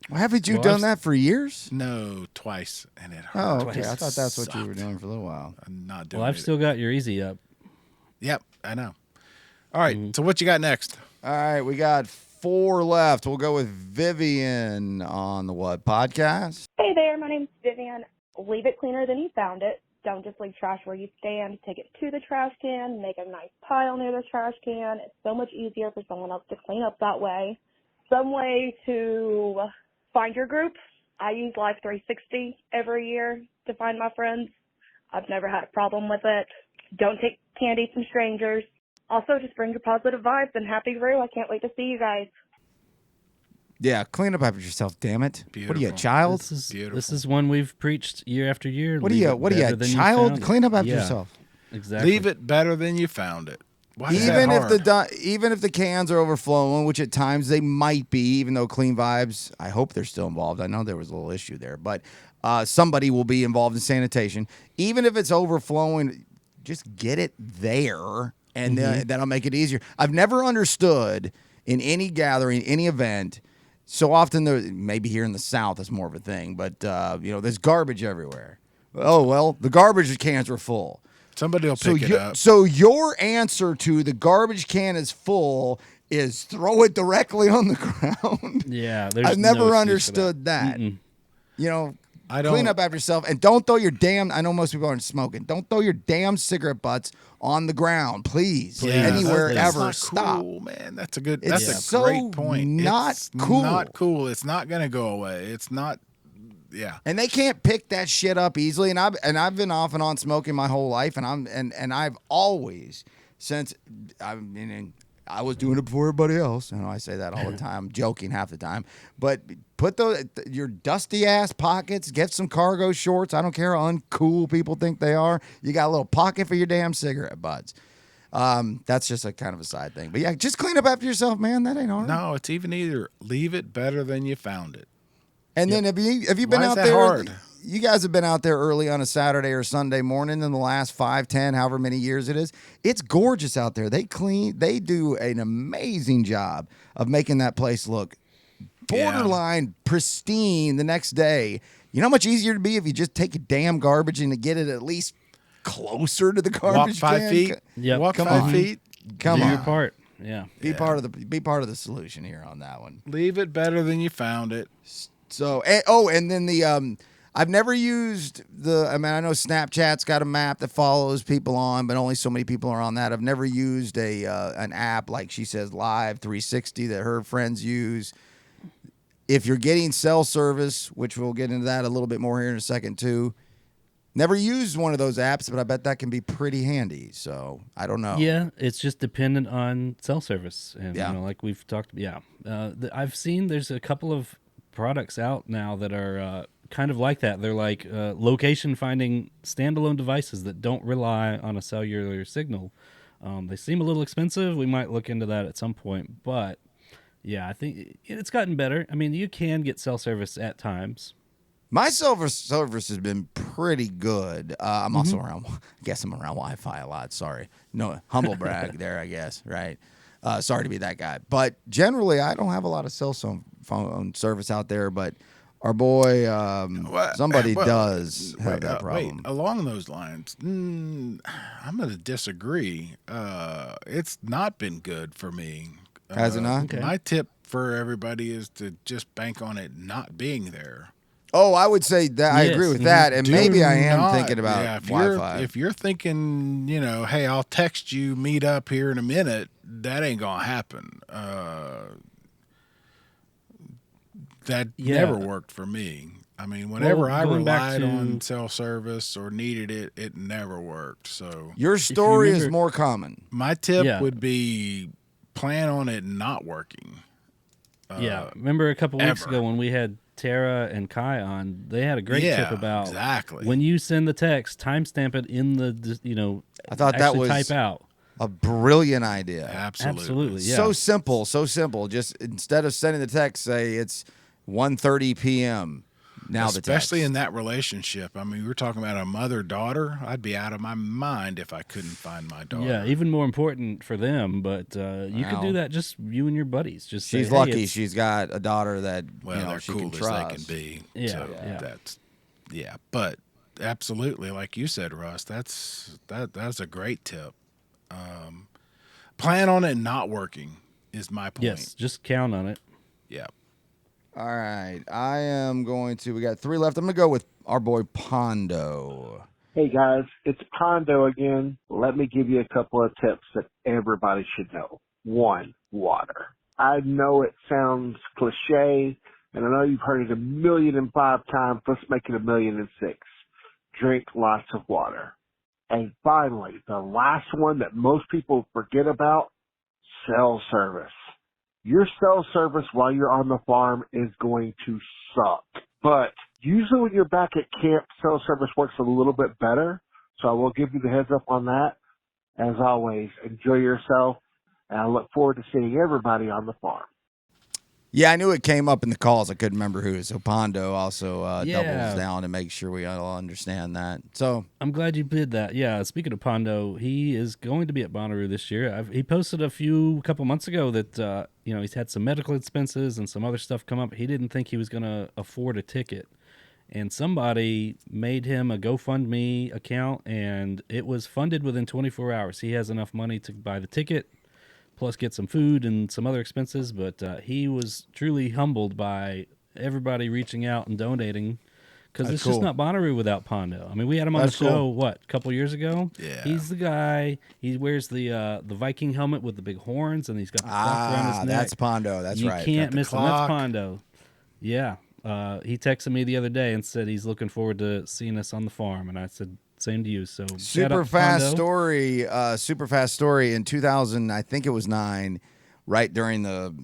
Well, haven't you Well, done I've- that for years? No, twice, and it hurt. Oh, okay. I thought that's what you were doing for a little while. I'm not doing Well, I've it. still got your Easy Up. Yep, I know. All right, so what you got next? All right, we got 4 left. We'll go with Vivian on the What Podcast. Hey there, my name's Vivian. Leave it cleaner than you found it. Don't just leave trash where you stand. Take it to the trash can. Make a nice pile near the trash can. It's so much easier for someone else to clean up that way. Some way to find your group. I use Life 360 every year to find my friends. I've never had a problem with it. Don't take candy from strangers. Also, just bring your positive vibes and happy Roo. I can't wait to see you guys. Yeah, clean up after yourself, damn it. What are you, a Beautiful. child? This is one we've preached year after year. What are Leave you, it a better than you child? found it. Clean up after Yeah, yourself. Exactly. Leave it better than you found it. Why is Even that if hard? even if the cans are overflowing, which at times they might be, even though Clean Vibes, I hope they're still involved. I know there was a little issue there, but somebody will be involved in sanitation. Even if it's overflowing, just get it there, and that'll make it easier. I've never understood in any gathering, any event. So often, maybe here in the South, it's more of a thing, but there's garbage everywhere. Oh well, the garbage cans were full. Somebody will pick it up. So your answer to the garbage can is full is throw it directly on the ground. Yeah, there's I've no never excuse understood for that. that. I don't Clean up after yourself, and don't throw your damn. I know most people aren't smoking. Don't throw your damn cigarette butts on the ground, please. Yeah, Anywhere that's ever. not Stop. cool, man. That's a good. It's That's a so great point. not It's cool. Not cool. It's not going to go away. It's not. Yeah. And they can't pick that shit up easily. And I've been off and on smoking my whole life, and I've always since I was doing it before everybody else. I know I say that all the time, joking half the time. But put your dusty ass pockets, get some cargo shorts. I don't care how uncool people think they are. You got a little pocket for your damn cigarette butts. That's just a kind of a side thing. But yeah, just clean up after yourself, man. That ain't hard. No, it's even either leave it better than you found it. And then have you been Why is out that there? hard? You guys have been out there early on a Saturday or Sunday morning in the last 5, 10, however many years it is. It's gorgeous out there. They do an amazing job of making that place look borderline pristine the next day. You know how much easier it'd be if you just take your damn garbage and to get it at least closer to the garbage Walk 5 can? feet. Yep. Walk Come 5 on. feet. Come Do on. your part. Yeah. Be part of the solution here on that one. Leave it better than you found it. So, and then the I've never used I know Snapchat's got a map that follows people on, but only so many people are on that. I've never used an app like she says Live 360 that her friends use. If you're getting cell service, which we'll get into that a little bit more here in a second too. Never used one of those apps, but I bet that can be pretty handy. So I don't know. Yeah, it's just dependent on cell service, and Yeah. like we've talked. Yeah, I've seen there's a couple of products out now that are kind of like that. They're like location finding standalone devices that don't rely on a cellular signal. They seem a little expensive. We might look into that at some point, but yeah, I think it's gotten better. I mean, you can get cell service at times. My service has been pretty good. I'm also around. I guess I'm around Wi-Fi a lot. Sorry, no humble brag there. I guess right. Sorry to be that guy, but generally I don't have a lot of cell phone service out there. But our boy, somebody does have that problem. Wait, along those lines, I'm going to disagree. It's not been good for me. Has it not? Okay. My tip for everybody is to just bank on it not being there. Oh, I would say that I agree with that, and maybe I am thinking about Wi-Fi. If you're thinking, hey, I'll text you, meet up here in a minute, that ain't gonna happen. That never worked for me. I mean, whenever I relied on cell service or needed it, it never worked. So your story is more common. My tip would be plan on it not working. Remember a couple weeks ago when we had Tara and Kai on, they had a great tip about when you send the text, timestamp it in the, I thought that was type out. A brilliant idea. Absolutely. Yeah. So simple. Just instead of sending the text, say it's 1:30 p.m. Now especially in that relationship. I mean, we're talking about a mother-daughter. I'd be out of my mind if I couldn't find my daughter. Yeah, even more important for them. But you could do that just you and your buddies. Just she's say, lucky she's got a daughter that they're she cool can trust. as they can be. Yeah, So but absolutely, like you said, Russ, that's a great tip. Plan on it not working is my point. Yes, just count on it. Yeah. All right, we got 3 left. I'm going to go with our boy Pondo. Hey guys, it's Pondo again. Let me give you a couple of tips that everybody should know. 1, water. I know it sounds cliche, and I know you've heard it 1,000,005 times. Let's make it 1,000,006. Drink lots of water. And finally, the last one that most people forget about, cell service. Your cell service while you're on the farm is going to suck. But usually when you're back at camp, cell service works a little bit better. So I will give you the heads up on that. As always, enjoy yourself. And I look forward to seeing everybody on the farm. Yeah, I knew it came up in the calls. I couldn't remember who. So Pondo also doubles down to make sure we all understand that. So I'm glad you did that. Yeah, speaking of Pondo, he is going to be at Bonnaroo this year. He posted a couple months ago that he's had some medical expenses and some other stuff come up. He didn't think he was going to afford a ticket, and somebody made him a GoFundMe account, and it was funded within 24 hours. He has enough money to buy the ticket, plus get some food and some other expenses, but he was truly humbled by everybody reaching out and donating, because it's just not Bonnaroo without Pondo. I mean, we had him on the show, a couple years ago? Yeah. He's the guy. He wears the Viking helmet with the big horns, and he's got the clock around his neck. That's Pondo. That's right. You can't miss him. That's Pondo. Yeah. He texted me the other day and said he's looking forward to seeing us on the farm, and I said same to you. So Super fast story. Super fast story. In 2000, I think it was 9, right during the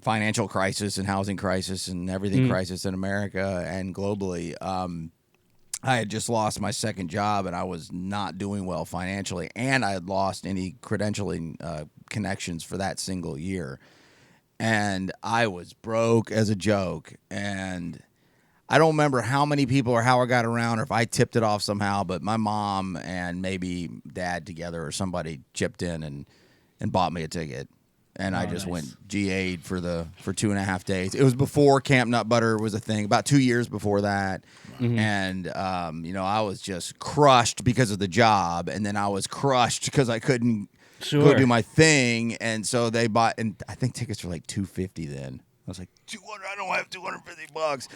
financial crisis and housing crisis and everything crisis in America and globally. I had just lost my second job and I was not doing well financially, and I had lost any credentialing connections for that single year, and I was broke as a joke. And I don't remember how many people or how I got around or if I tipped it off somehow, but my mom and maybe dad together or somebody chipped in and bought me a ticket. And I just went GA'd for 2.5 days. It was before Camp Nut Butter was a thing, about 2 years before that. And, I was just crushed because of the job. And then I was crushed because I couldn't go do my thing. And so they bought, and I think tickets were like $250 then. I was like, 200, I don't have $250.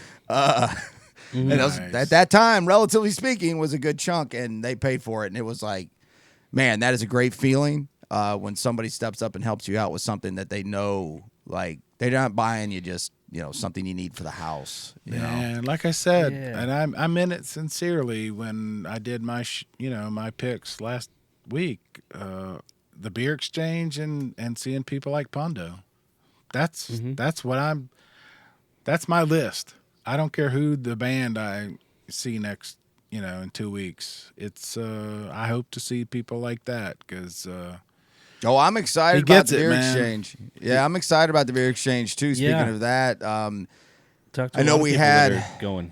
And that was, at that time, relatively speaking, was a good chunk, and they paid for it. And it was like, man, that is a great feeling. When somebody steps up and helps you out with something that they know, like they're not buying you just, something you need for the house. And like I said, and I meant it sincerely when I did my, my picks last week, the beer exchange and seeing people like Pondo. That's my list. I don't care who the band I see next, in 2 weeks. It's, I hope to see people like that because, I'm excited about the beer exchange. Yeah, I'm excited about the beer exchange too. Speaking of that, I know we had going.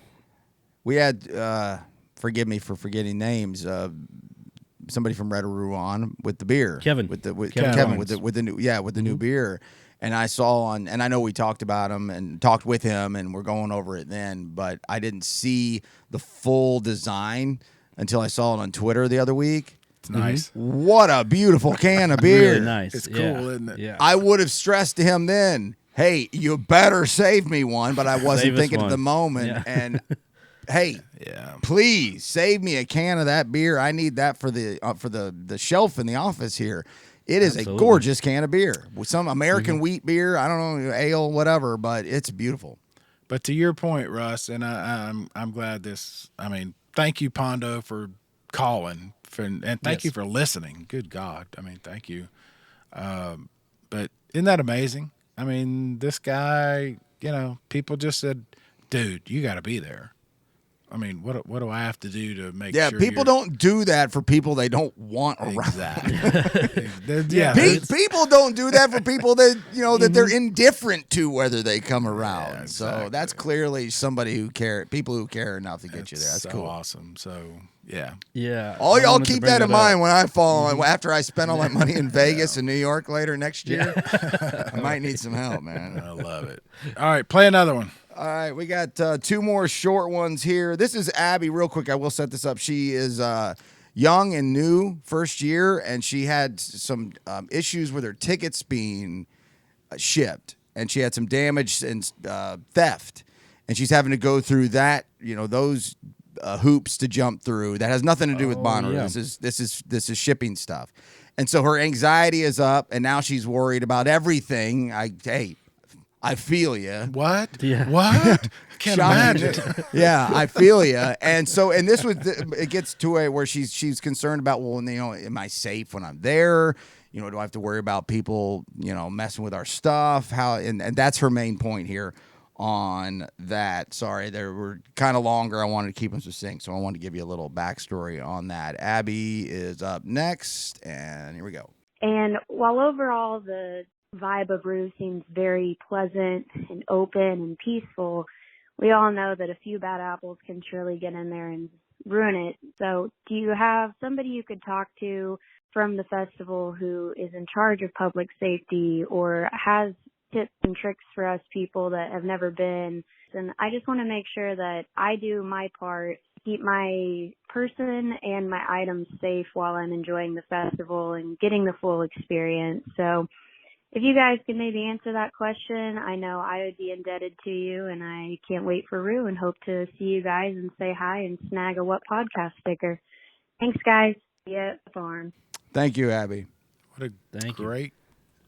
We had forgive me for forgetting names. Somebody from Bonnaroo on with the beer. Kevin with the new beer. And I saw and I know we talked about him and talked with him and we're going over it then, but I didn't see the full design until I saw it on Twitter the other week. It's nice. What a beautiful can of beer. Really nice. It's cool, isn't it? Yeah. I would have stressed to him then, hey, you better save me one, but I wasn't thinking at the moment. Yeah. And hey, please save me a can of that beer. I need that for the shelf in the office here. It is a gorgeous can of beer with some American wheat beer. I don't know, ale, whatever, but it's beautiful. But to your point, Russ, and I'm glad this. I mean, thank you, Pondo, for calling, and thank you for listening. Good God, I mean, thank you. But isn't that amazing? I mean, this guy, people just said, "Dude, you got to be there." I mean, what do I have to do to make sure? Yeah, people don't do that for people they don't want around. Exactly. People don't do that for people that that they're indifferent to whether they come around. Yeah, exactly. So that's clearly somebody who care. People who care enough to get you there. That's so cool. Awesome. So yeah. All y'all keep that in mind when I fall after I spend all my money in Vegas and New York later next year. I might need some help, man. I love it. All right, play another one. All right, we got 2 more short ones here. This is Abby. Real quick, I will set this up. She is young and new, first year, and she had some issues with her tickets being shipped, and she had some damage and theft, and she's having to go through that, those hoops to jump through. That has nothing to do with Bonnaroo. Yeah. This is shipping stuff, and so her anxiety is up, and now she's worried about everything. I feel you. What? Yeah. What? I can't imagine. Yeah, I feel you. And so, this was, it gets to where she's concerned about, well, am I safe when I'm there? Do I have to worry about people, messing with our stuff? How? And that's her main point here on that. Sorry, they were kind of longer. I wanted to keep them succinct, so I wanted to give you a little backstory on that. Abby is up next, and here we go. And while overall the vibe of Roo seems very pleasant and open and peaceful, we all know that a few bad apples can surely get in there and ruin it. So do you have somebody you could talk to from the festival who is in charge of public safety or has tips and tricks for us people that have never been? And I just want to make sure that I do my part, keep my person and my items safe while I'm enjoying the festival and getting the full experience. So if you guys could maybe answer that question, I know I would be indebted to you, and I can't wait for Roo and hope to see you guys and say hi and snag a What Podcast sticker. Thanks, guys. See you at the farm. Thank you, Abby. What a great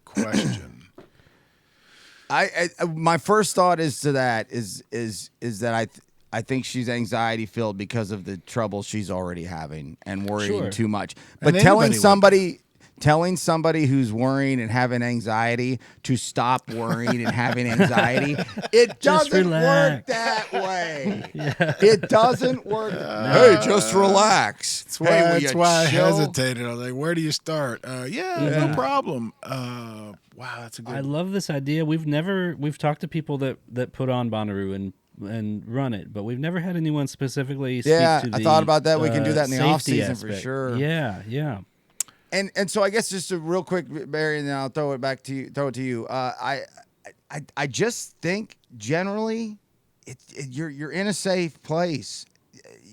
question. My first thought is to that is that I think she's anxiety filled because of the trouble she's already having and worrying too much. But telling somebody who's worrying and having anxiety to stop worrying and having anxiety, it doesn't work that way. It doesn't work. Hey, just relax. That's why I hesitated. I was like, where do you start? No problem. Wow, that's a good I love this idea. We've talked to people that put on Bonnaroo and run it, but we've never had anyone specifically speak to the I thought about that. We can do that in the off season aspect. for sure. Yeah. And so I guess just a real quick, Barry, and then I'll throw it to you. I just think generally, you're in a safe place.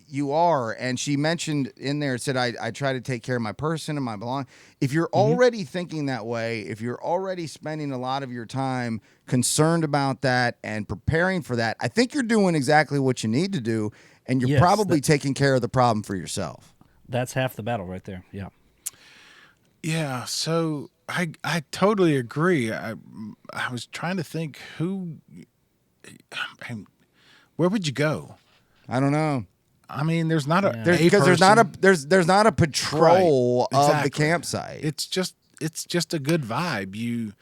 You are, and she mentioned in there, said I try to take care of my person and my belongings. If you're already thinking that way, if you're already spending a lot of your time concerned about that and preparing for that, I think you're doing exactly what you need to do, and you're probably taking care of the problem for yourself. That's half the battle right there. Yeah. Yeah, so I totally agree. I was trying to think where would you go? I don't know. I mean, there's not a there's not a patrol of the campsite. It's just a good vibe. You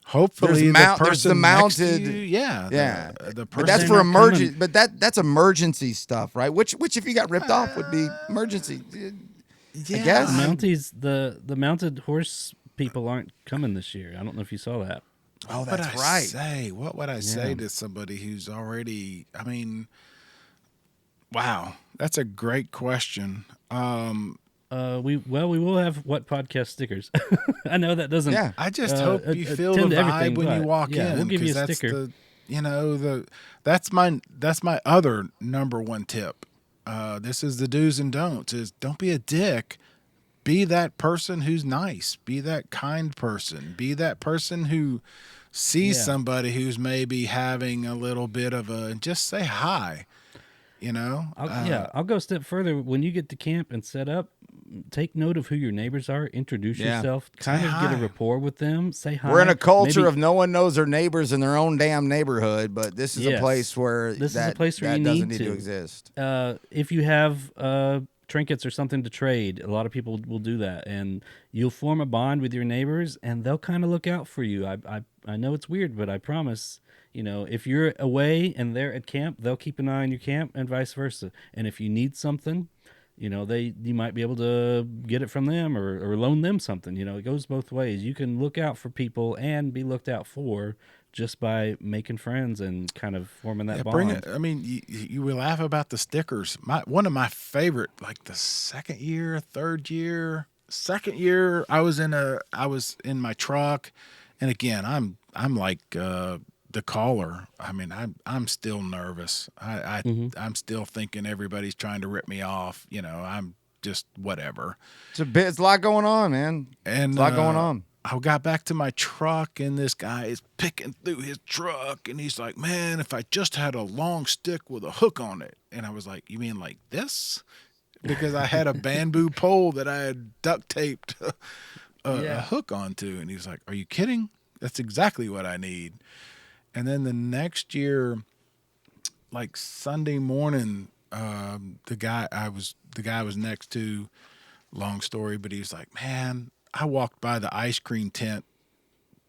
hopefully there's the mounted. The person. But that's for emergency. But that's emergency stuff, right? Which if you got ripped off would be emergency. Yeah. I guess Mounties, the mounted horse people aren't coming this year. I don't know if you saw that. Oh, that's right. What would I say to somebody who's already? I mean, wow, that's a great question. We will have what podcast stickers. I know that doesn't. Yeah, I just hope you feel the vibe when you walk in. We'll give you a sticker. That's my other number one tip. This is the do's and don'ts. Is don't be a dick. Be that person who's nice. Be that kind person. Be that person who sees somebody who's maybe having a little bit of just say hi. I'll go a step further. When you get to camp and set up, take note of who your neighbors are. Introduce yourself. Kind of get a rapport with them. Say hi. We're in a culture of no one knows their neighbors in their own damn neighborhood, but this is a place where that doesn't need to exist. If you have trinkets or something to trade, a lot of people will do that, and you'll form a bond with your neighbors, and they'll kind of look out for you. I know it's weird, but I promise. If you're away and they're at camp, they'll keep an eye on your camp and vice versa. And if you need something, you might be able to get it from them or loan them something. It goes both ways. You can look out for people and be looked out for just by making friends and kind of forming that bond. I mean, you will laugh about the stickers. One of my favorite, like the second year, I was in my truck, and again, I'm like the caller. I mean, I'm still nervous. I'm still thinking everybody's trying to rip me off. I'm just whatever. It's a lot going on, man. And it's a lot going on. I got back to my truck, and this guy is picking through his truck, and he's like, "Man, if I just had a long stick with a hook on it." And I was like, "You mean like this?" Because I had a bamboo pole that I had duct taped a hook onto, and he's like, "Are you kidding? That's exactly what I need." And then the next year, like Sunday morning, the guy I was next to, long story, but he was like, "Man, I walked by the ice cream tent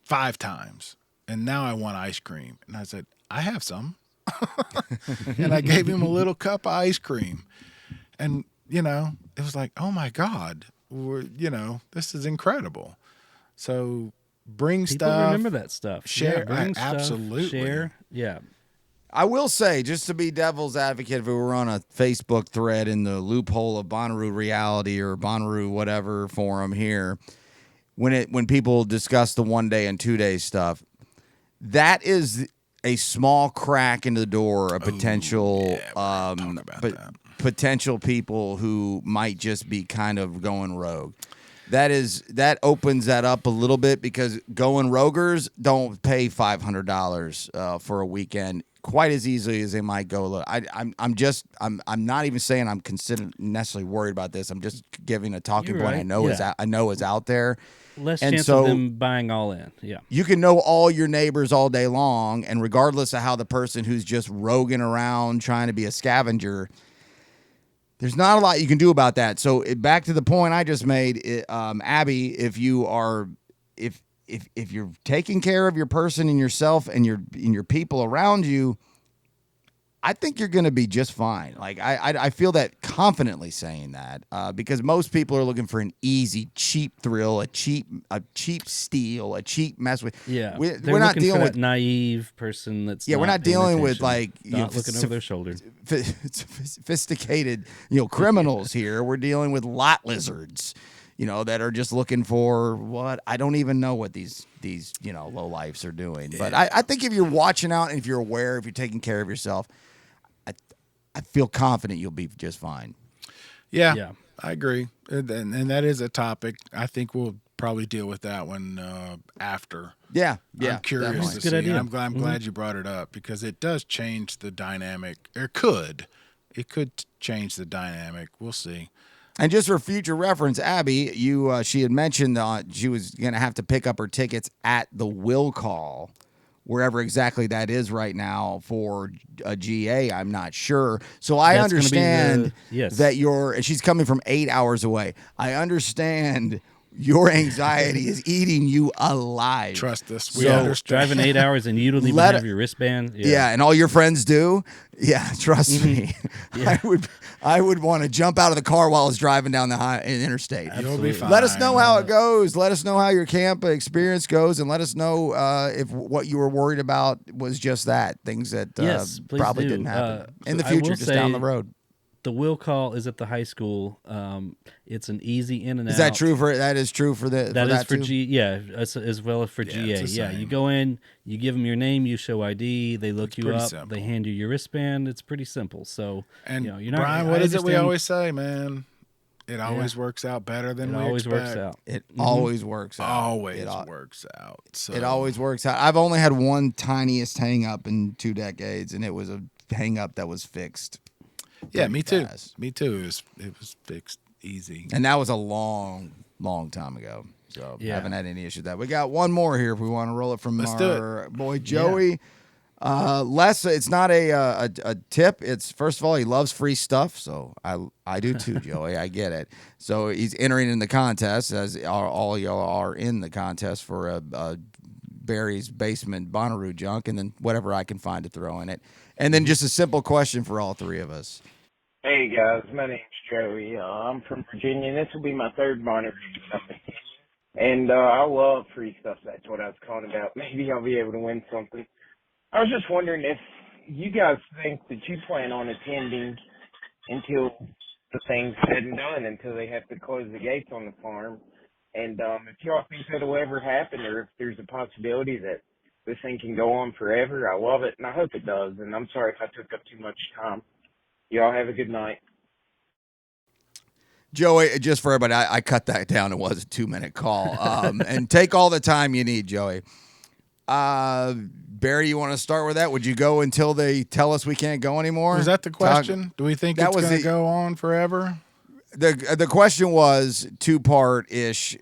5 times, and now I want ice cream." And I said, "I have some." And I gave him a little cup of ice cream. And, it was like, oh my God, this is incredible. So bring People stuff. remember that stuff. Share. Bring stuff, Absolutely. share. Yeah. I will say, just to be devil's advocate, if we were on a Facebook thread in the loophole of Bonnaroo Reality or Bonnaroo whatever forum here, when people discuss the 1 day and 2 day stuff, that is a small crack into the door of potential potential people who might just be kind of going rogue. That opens that up a little bit, because going roguers don't pay $500 for a weekend quite as easily as they might go. Look, I'm not even saying I'm considered necessarily worried about this. I'm just giving a talking You're point right. I know is out there. Less And chance so, of them buying all in. Yeah. You can know all your neighbors all day long, and regardless of how the person who's just roguing around trying to be a scavenger, there's not a lot you can do about that. So back to the point I just made, Abby, if you're taking care of your person and yourself and your people around you, I think you're going to be just fine. Like I feel that confidently saying that because most people are looking for an easy, cheap thrill, a cheap steal, a cheap mess with. Yeah, we're not dealing with that naive person that's we're not dealing with like not looking over their shoulder, sophisticated criminals here. We're dealing with lot lizards. That are just looking for what I don't even know what these low lifes are doing. But I think if you're watching out and if you're aware, if you're taking care of yourself, I feel confident you'll be just fine. Yeah. I agree. And that is a topic. I think we'll probably deal with that one after. Yeah. I'm curious to see. Good idea. I'm glad you brought it up because it does change the dynamic. It could change the dynamic. We'll see. And just for future reference, Abby, she had mentioned she was going to have to pick up her tickets at the Will Call, wherever exactly that is right now for a GA. I'm not sure. So I understand that and she's coming from 8 hours away. I understand your anxiety is eating you alive. Trust us. We understand. Driving 8 hours and you don't even have your wristband. Yeah, and all your friends do. Yeah, trust me. Yeah. I would want to jump out of the car while I was driving down the interstate. You'll be fine. Let us know how it goes. Let us know how your camp experience goes, and let us know if what you were worried about was just that things that probably didn't happen in the future, just down the road. The Will Call is at the high school. It's an easy in and out. Is that true for? That is true for the. That is for too? G. Yeah, as well as for GA. Yeah, you go in, you give them your name, you show ID, they look you up, simple. they hand you your wristband. It's pretty simple. So, and you're not. Brian, what is it we always say, man? It always works out better than we always expect. works out. It always works out. Always works out. So. It always works out. I've only had one tiniest hang up in 2 decades, and it was a hang up that was fixed. Yeah, me too. Fast. Me too. It was fixed easy. And that was a long, long time ago. So I haven't had any issue with that. We got one more here if we want to roll it from our boy Joey. Yeah. Les, it's not a tip. It's first of all, he loves free stuff. So I do too, Joey. I get it. So he's entering in the contest, as all y'all are in the contest for a Barry's Basement Bonnaroo junk, and then whatever I can find to throw in it. And then just a simple question for all three of us. Hey guys, my name's Joey. I'm from Virginia, and this will be my third Bonnaroo. And I love free stuff. That's what I was calling about. Maybe I'll be able to win something. I was just wondering if you guys think that you plan on attending until the thing's said and done, until they have to close the gates on the farm. And if y'all think that'll ever happen, or if there's a possibility that this thing can go on forever, I love it, and I hope it does. And I'm sorry if I took up too much time. Y'all have a good night. Joey, just for everybody, I cut that down. It was a 2-minute call. And take all the time you need, Joey. Barry, you want to start with that? Would you go until they tell us we can't go anymore? Was that the question? Do we think it's going to go on forever? The question was 2-part-ish.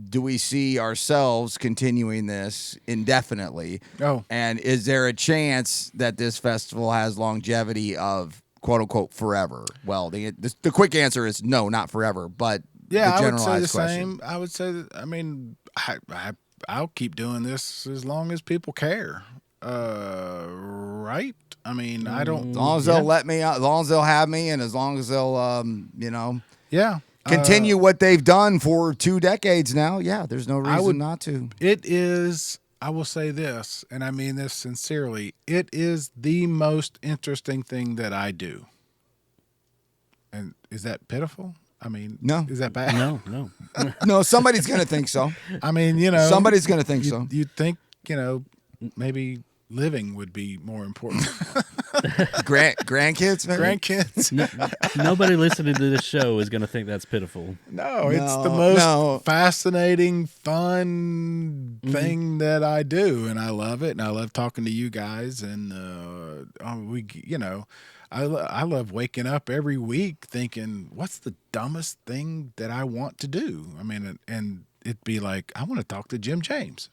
Do we see ourselves continuing this indefinitely? Oh. And is there a chance that this festival has longevity of quote unquote forever? Well, the quick answer is no, not forever, but yeah, the I would say the question. same. I would say that, I mean, I'll keep doing this as long as people care. Right? I mean, I don't. As long as they'll let me out, as long as they'll have me, and as long as they'll, Yeah. continue what they've done for 2 decades now. Yeah, there's no reason not to. It is, I will say this, and I mean this sincerely, it is the most interesting thing that I do. And is that pitiful? I mean, no. Is that bad? No. No, somebody's going to think so. I mean, somebody's going to think so. You'd think, maybe living would be more important. Grandkids, maybe? Grandkids. Nobody listening to this show is going to think that's pitiful. No, it's the most fascinating, fun thing that I do, and I love it. And I love talking to you guys. And I love waking up every week thinking, "What's the dumbest thing that I want to do?" I mean, and it'd be like, "I want to talk to Jim James,"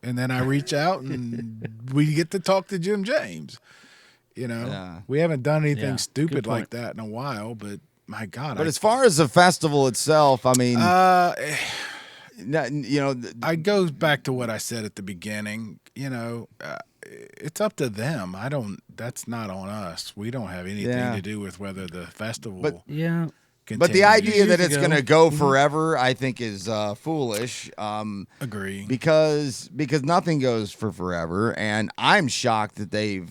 and then I reach out and we get to talk to Jim James. We haven't done anything stupid like that in a while, but my God. But as far as the festival itself, I mean, I go back to what I said at the beginning. It's up to them. That's not on us. We don't have anything to do with whether the festival. But continues. the idea that it's going to go forever, I think, is foolish. Agree. Because nothing goes for forever, and I'm shocked that they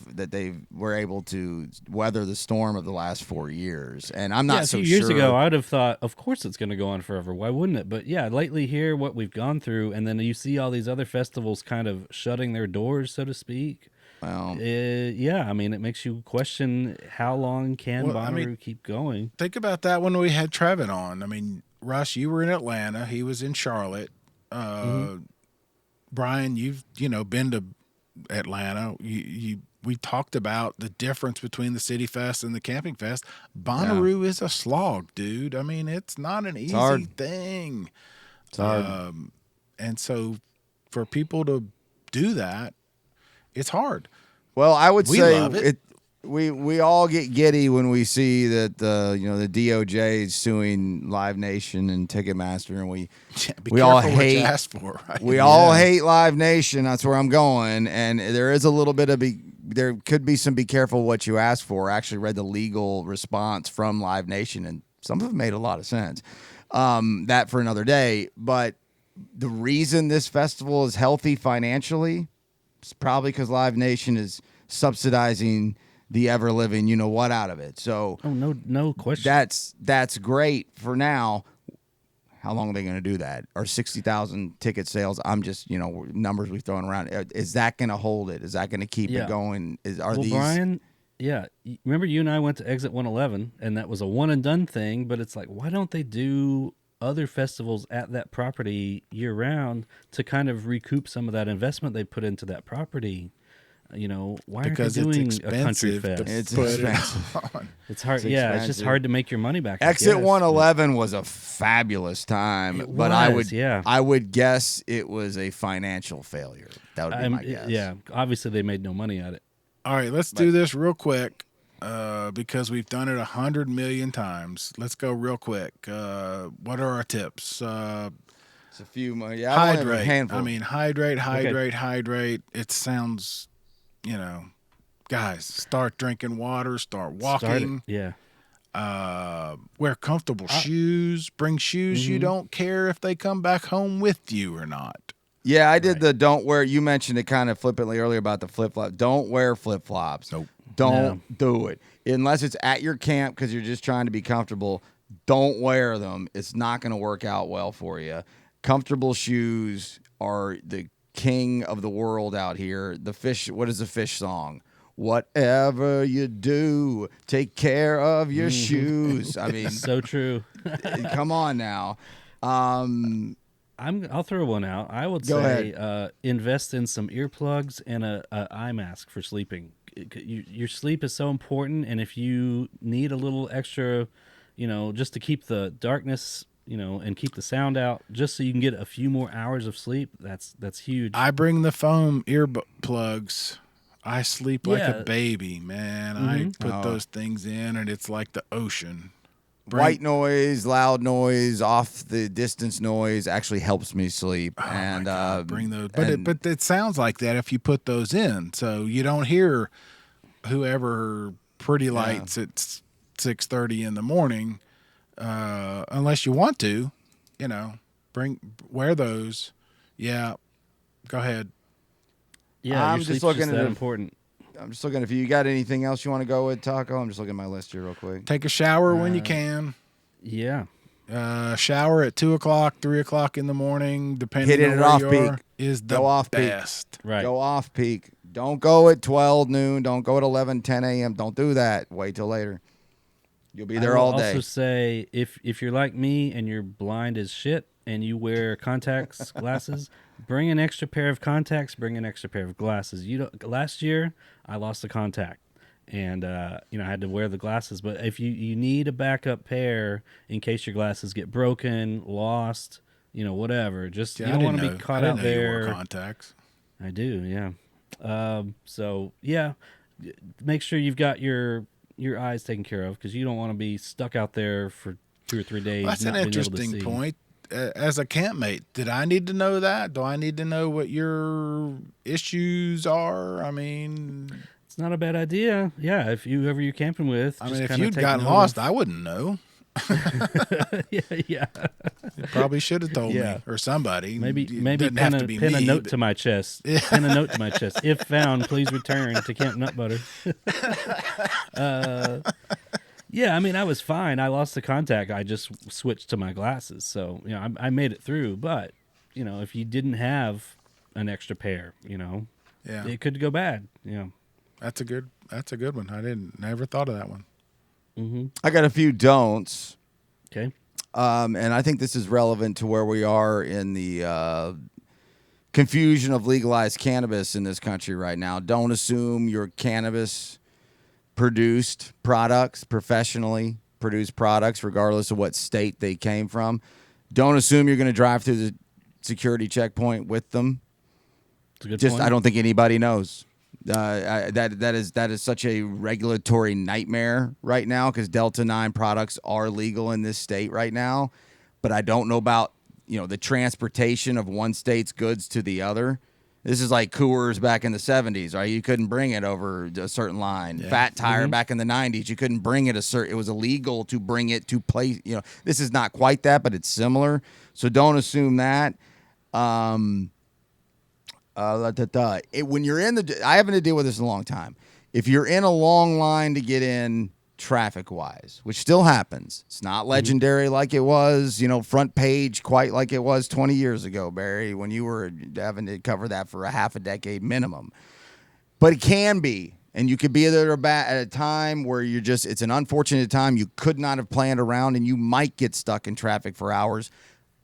were able to weather the storm of the last 4 years. And I'm not so sure. Years ago, I'd have thought, of course, it's going to go on forever. Why wouldn't it? But yeah, lately here, what we've gone through, and then you see all these other festivals kind of shutting their doors, so to speak. Well, I mean, it makes you question how long can Bonnaroo keep going. Think about that when we had Trevin on. I mean, Russ, you were in Atlanta. He was in Charlotte. Brian, you've been to Atlanta. We talked about the difference between the City Fest and the Camping Fest. Bonnaroo is a slog, dude. I mean, it's not an easy thing. It's hard. And so for people to do that, it's hard. Well, I would say love it. We all get giddy when we see that the DOJ is suing Live Nation and Ticketmaster, and we all hate what you ask for, right? We all hate Live Nation. That's where I'm going, and there is a little bit of there could be some be careful what you ask for. I actually read the legal response from Live Nation, and some of it made a lot of sense. That for another day, but the reason this festival is healthy financially. It's probably because Live Nation is subsidizing the ever living what out of it. So no question. That's great for now. How long are they going to do that? Or 60,000 ticket sales? I'm just numbers we've thrown around. Is that going to hold it? Is that going to keep it going? Brian? Yeah, remember you and I went to Exit 111, and that was a one and done thing. But it's like, why don't they do other festivals at that property year round to kind of recoup some of that investment they put into that property? Why aren't they doing a country fest? It's expensive. It's hard. It's just hard to make your money back. Exit 111 was a fabulous time, but I would guess it was a financial failure. That would be my guess. Yeah, obviously they made no money at it. All right, let's do this real quick. Because we've done it 100 million times. Let's go real quick. What are our tips? It's a few more. Yeah, hydrate. Hydrate. Hydrate. It sounds, guys, start drinking water, start walking. Wear comfortable shoes. Bring shoes you don't care if they come back home with you or not. Yeah, I did the don't wear. You mentioned it kind of flippantly earlier about the flip-flop. Don't wear flip-flops. Nope. Don't do it. Unless it's at your camp because you're just trying to be comfortable. Don't wear them. It's not going to work out well for you. Comfortable shoes are the king of the world out here. The fish, what is the fish song? Whatever you do, take care of your shoes. I mean, so true. Come on now. I'll throw one out. I would say invest in some earplugs and a eye mask for sleeping. Your sleep is so important, and if you need a little extra, just to keep the darkness, and keep the sound out, just so you can get a few more hours of sleep, that's huge. I bring the foam earplugs. I sleep like a baby, man. I put those things in, and it's like the ocean. White noise, loud noise, off the distance noise actually helps me sleep. Oh and my God, bring those. But it sounds like that if you put those in, so you don't hear whoever pretty lights at 6:30 in the morning, unless you want to. Wear those. Yeah, go ahead. Yeah, I'm just looking at important. I'm just looking if you got anything else you want to go with, Taco. I'm just looking at my list here real quick. Take a shower when you can. Yeah. Shower at 2 o'clock, 3 o'clock in the morning, depending Hitting on it where off you peak are, is the go off best. Peak. Right. Go off peak. Don't go at 12 noon. Don't go at 11, 10 a.m. Don't do that. Wait till later. You'll be there all I will day. also say, if you're like me and you're blind as shit and you wear contacts, glasses, bring an extra pair of contacts. Bring an extra pair of glasses. Last year I lost a contact, and I had to wear the glasses. But if you need a backup pair in case your glasses get broken, lost, whatever. Just you don't want to be caught out there. You wore contacts. I do, yeah. So yeah, make sure you've got your eyes taken care of, because you don't want to be stuck out there for 2 or 3 days. Well, that's an interesting point. As a campmate, did I need to know that? Do I need to know what your issues are? I mean, it's not a bad idea. Yeah, if whoever you're camping with. I mean, if you'd gotten lost, I wouldn't know. yeah. You probably should have told me, or somebody. Maybe pin a note to my chest. Pin a note to my chest. If found, please return to Camp Nut Butter. Yeah, I mean, I was fine. I lost the contact. I just switched to my glasses, so I made it through. But if you didn't have an extra pair, it could go bad. That's a good one. I never thought of that one. Mm-hmm. I got a few don'ts. Okay. And I think this is relevant to where we are in the confusion of legalized cannabis in this country right now. Don't assume your cannabis produced products, professionally produced products, regardless of what state they came from. Don't assume you're going to drive through the security checkpoint with them. That's a good point. I don't think anybody knows. That is such a regulatory nightmare right now, because Delta 9 products are legal in this state right now, but I don't know about the transportation of one state's goods to the other. This is like Coors back in the 70s, right? You couldn't bring it over a certain line. Yeah. Fat Tire back in the 90s, you couldn't bring it it was illegal to bring it to place. This is not quite that, but it's similar. So don't assume that. When you're I haven't had to deal with this in a long time. If you're in a long line to get in traffic-wise, which still happens, it's not legendary like it was, front page quite like it was 20 years ago, Barry, when you were having to cover that for a half a decade minimum. But it can be, and you could be there at a time where it's an unfortunate time you could not have planned around, and you might get stuck in traffic for hours.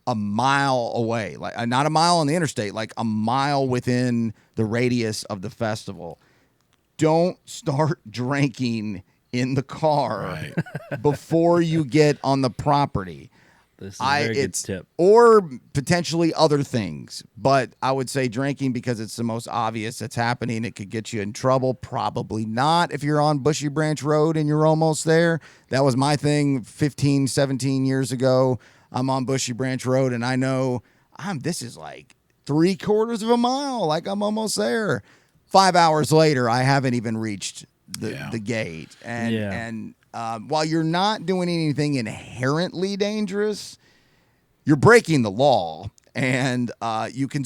A mile away, like not a mile on the interstate, like a mile within the radius of the festival. Don't start drinking in the car before you get on the property. This is a very good tip. Or potentially other things, but I would say drinking, because it's the most obvious that's happening. It could get you in trouble. Probably not if you're on Bushy Branch Road and you're almost there. That was my thing 15, 17 years ago. I'm on Bushy Branch Road, and I know this is like 3/4 of a mile. Like, I'm almost there. 5 hours later, I haven't even reached the gate. And while you're not doing anything inherently dangerous, you're breaking the law. And you can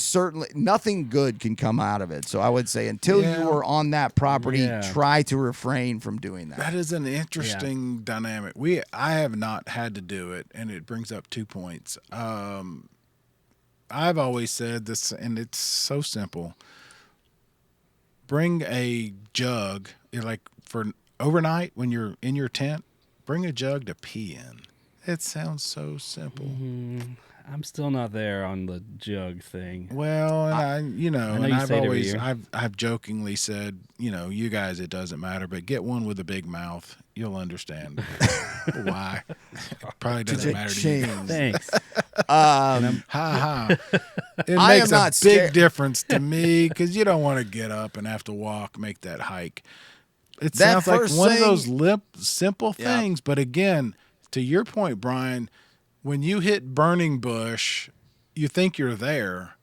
nothing good can come out of it. So I would say until you are on that property, try to refrain from doing that. That is an interesting dynamic. I have not had to do it, and it brings up 2 points. I've always said this, and it's so simple. Bring a jug, like for overnight when you're in your tent, bring a jug to pee in. It sounds so simple. Mm-hmm. I'm still not there on the jug thing. Well, and I've jokingly said, you guys, it doesn't matter, but get one with a big mouth. You'll understand why. It probably doesn't matter to you. Thanks. It makes a big difference to me, because you don't want to get up and have to make that hike. It sounds like one of those simple things, but again, to your point, Brian, when you hit burning bush, you think you're there.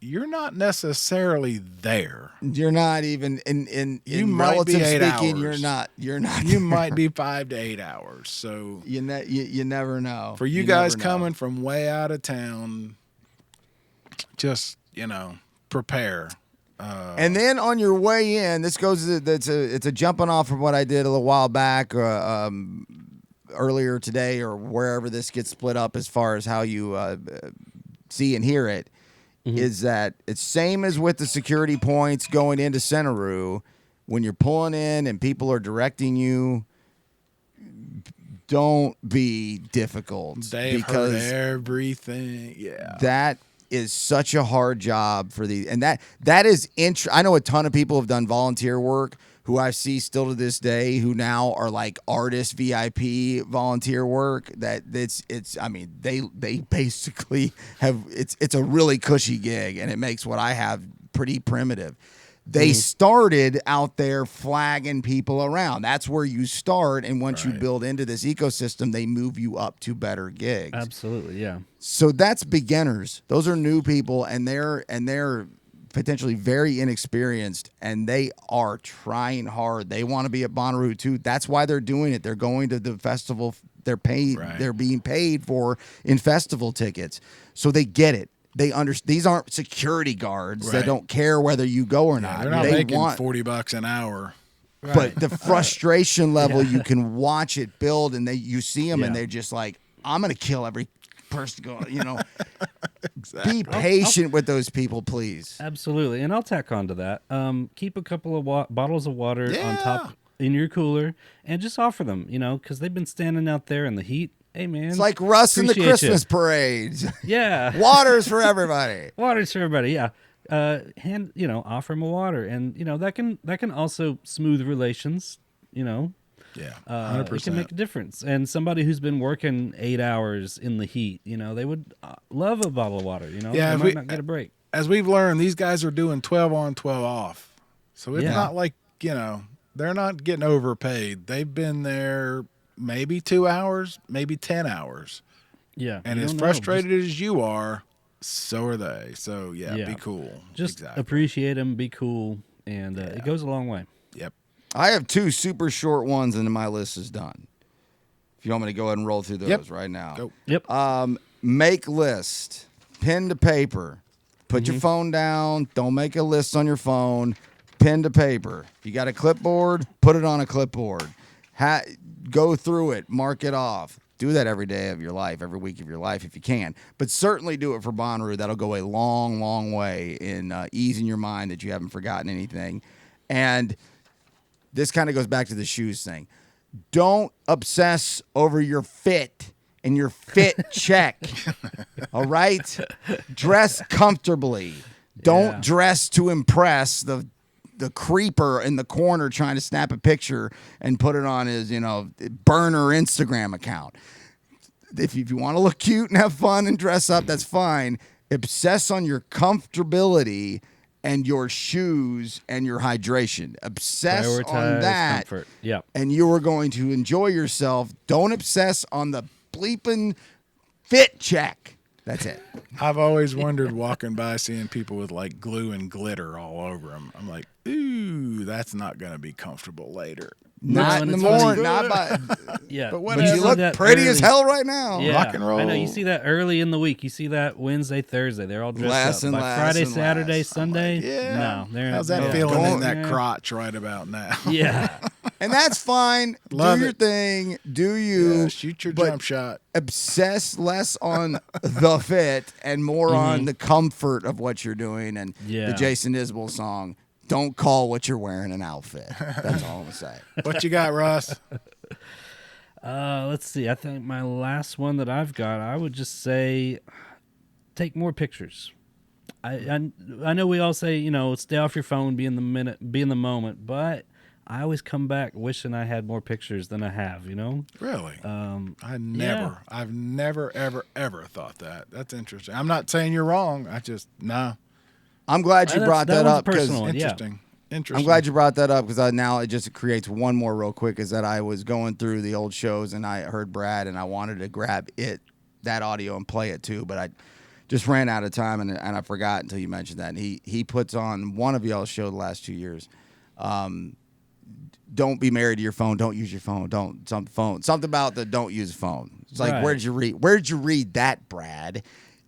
You're not necessarily there. You're not even in might be 8 speaking, hours. You're not. You might be 5 to 8 hours. So you never know. For you guys coming from way out of town, just prepare. And then on your way in, it's a jumping off from what I did a little while back, earlier today, or wherever this gets split up as far as how you see and hear it. is that it's same as with the security points going into Centeroo. When you're pulling in and people are directing you, don't be difficult. They've heard everything. Yeah. That is such a hard job for the, and that is I know a ton of people have done volunteer work who I see still to this day who now are like artist VIP volunteer work. That it's I mean they basically have it's a really cushy gig, and it makes what I have pretty primitive. They started out there flagging people around. That's where you start, and once you build into this ecosystem, they move you up to better gigs. Absolutely, yeah. So that's beginners. Those are new people, and they're potentially very inexperienced, and they are trying hard. They want to be at Bonnaroo too. That's why they're doing it. They're going to the festival. They're paid. They're being paid for in festival tickets, so they get it. They understand these aren't security guards that don't care whether you go or not. They're not making $40 an hour. But the frustration level, you can watch it build, and you see them, and they're just like, "I'm gonna kill every person." Be patient with those people, please. Absolutely, and I'll tack on to that. Keep a couple of bottles of water on top in your cooler, and just offer them. Because they've been standing out there in the heat. Hey, man. It's like Russ in the Christmas parades. Yeah. Water's for everybody. Water's for everybody, yeah. Offer them a water. And, that can also smooth relations, Yeah, 100%. It can make a difference. And somebody who's been working 8 hours in the heat, they would love a bottle of water, Yeah, they might not get a break. As we've learned, these guys are doing 12 on, 12 off. So it's not like, they're not getting overpaid. They've been there maybe 2 hours, maybe 10 hours. Yeah. And as frustrated as you are, so are they. So, be cool. Just appreciate them, be cool, and it goes a long way. Yep. I have 2 super short ones, and my list is done. If you want me to go ahead and roll through those right now. Go. Yep. Make list, pen to paper. Put your phone down. Don't make a list on your phone. Pen to paper. If you got a clipboard, put it on a clipboard. Go through it, mark it off. Do that every day of your life, every week of your life if you can. But certainly do it for Bonnaroo. That'll go a long, long way in easing your mind that you haven't forgotten anything. And this kind of goes back to the shoes thing. Don't obsess over your fit and your fit check. All right? Dress comfortably. Don't dress to impress the creeper in the corner trying to snap a picture and put it on his, burner Instagram account. If you want to look cute and have fun and dress up, that's fine. Obsess on your comfortability and your shoes and your hydration. Obsess on that. Comfort. Yep. And you are going to enjoy yourself. Don't obsess on the bleeping fit check. That's it. I've always wondered walking by seeing people with like glue and glitter all over them. I'm like, ooh, that's not going to be comfortable later. Not in the morning. Not by. Yeah. But you look pretty as hell right now. Yeah. Rock and roll. I know. You see that early in the week. You see that Wednesday, Thursday. They're all dressed up. By Friday, Saturday, Sunday. No. How's that feeling in that crotch right about now? Yeah. And that's fine. Love do your thing. Do you. Yeah, shoot your jump shot. Obsess less on the fit and more on the comfort of what you're doing. And the Jason Isbell song, don't call what you're wearing an outfit. That's all I'm going to say. What you got, Russ? Let's see. I think my last one that I've got, I would just say take more pictures. I know we all say, stay off your phone, be in the moment, but I always come back wishing I had more pictures than I have, Really? I've never, ever, ever thought that. That's interesting. I'm not saying you're wrong. No. I'm glad you brought that up because interesting. I'm glad you brought that up because now it just creates one more real quick. Is that I was going through the old shows and I heard Brad and I wanted to grab that audio and play it too, but I just ran out of time and I forgot until you mentioned that. And he puts on one of y'all's show the last 2 years. Don't be married to your phone. Don't use your phone. Something about the don't use a phone. It's like, Where did you read that, Brad?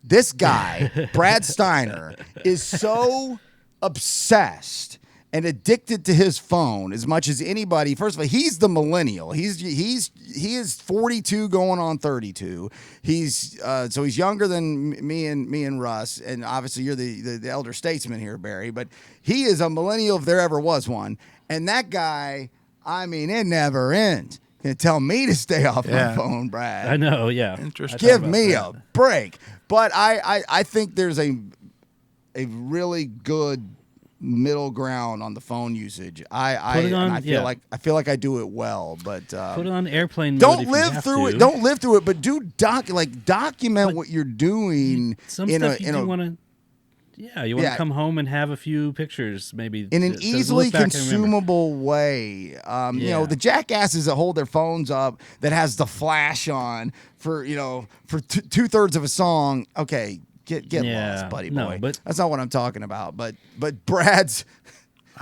This guy, Brad Steiner, is so obsessed and addicted to his phone as much as anybody. First of all, he's the millennial. He is 42 going on 32. He's so he's younger than me and Russ, and obviously you're the elder statesman here, Barry. But he is a millennial if there ever was one. And that guy, I mean, it never ends. Gonna tell me to stay off my phone, Brad. I know, yeah. Interesting. Give me a break. But I think there's a really good middle ground on the phone usage. I feel like I do it well, but put it on airplane mode. Don't live through it. Don't live through it, but document what you're doing. Some stuff you want to. Yeah, you want to come home and have a few pictures, maybe in an easily consumable way. You know, the jackasses that hold their phones up that has the flash on for 2/3 of a song. Okay, get lost, buddy boy. But that's not what I'm talking about. But Brad's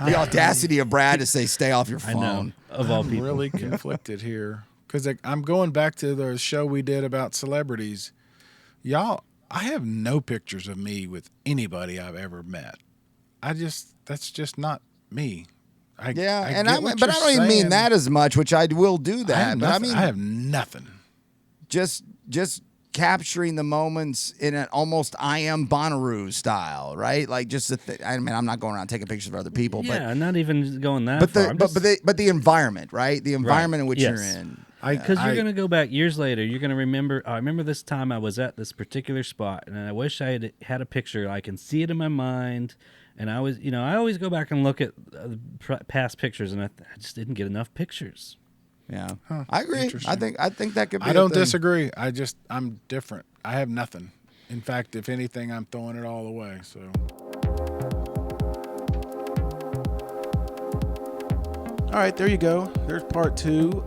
the audacity of Brad to say stay off your phone. I know, of all people. I'm really conflicted here because I'm going back to the show we did about celebrities. Y'all, I have no pictures of me with anybody I've ever met. That's just not me. But I don't even mean that as much, which I will do that. I have nothing. Just capturing the moments in an almost I am Bonnaroo style, right? Like just I mean, I'm not going around taking pictures of other people, but not even going that far. But the environment, right? The environment in which you're in. Because you're going to go back years later. You're going to remember, I remember this time I was at this particular spot, and I wish I had a picture. I can see it in my mind. And I always go back and look at past pictures, and I just didn't get enough pictures. Yeah. I agree. I think that could be I don't disagree. I'm different. I have nothing. In fact, if anything, I'm throwing it all away. So. All right, there you go. There's part 2.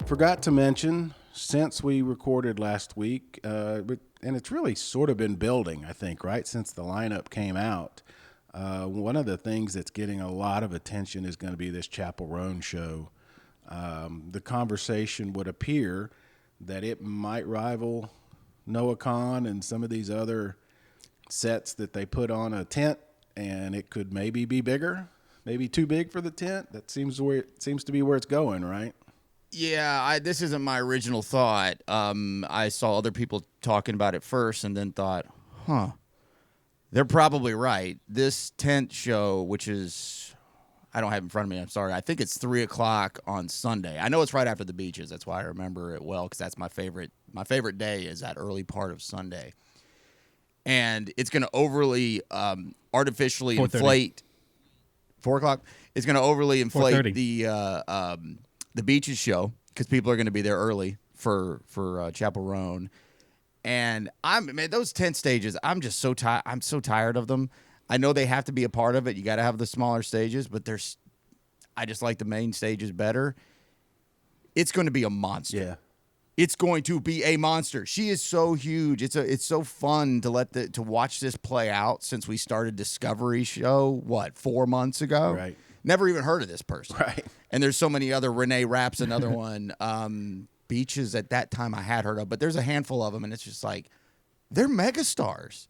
Forgot to mention, since we recorded last week, and it's really sort of been building, I think, right, since the lineup came out. One of the things that's getting a lot of attention is going to be this Chappell Roan show. The conversation would appear that it might rival NoahCon and some of these other sets that they put on a tent, and it could maybe be bigger, maybe too big for the tent. That seems to be where it's going, right? Yeah, this isn't my original thought. I saw other people talking about it first and then thought, they're probably right. This tent show, which is, I don't have it in front of me, I'm sorry. I think it's 3:00 on Sunday. I know it's right after the beaches. That's why I remember it well, because that's my favorite. My favorite day is that early part of Sunday. And it's going to overly artificially inflate. 4:00? It's going to overly inflate the beaches show because people are going to be there early for Chappell Roan. And those tent stages, I'm just so tired. I'm so tired of them. I know they have to be a part of it. You got to have the smaller stages, but I just like the main stages better. It's going to be a monster. Yeah. It's going to be a monster. She is so huge. It's so fun to watch this play out since we started Discovery show, 4 months ago? Right. Never even heard of this person. Right. And there's so many other. Renee Rapp's another one. Beaches at that time I had heard of, but there's a handful of them, and it's just like they're megastars.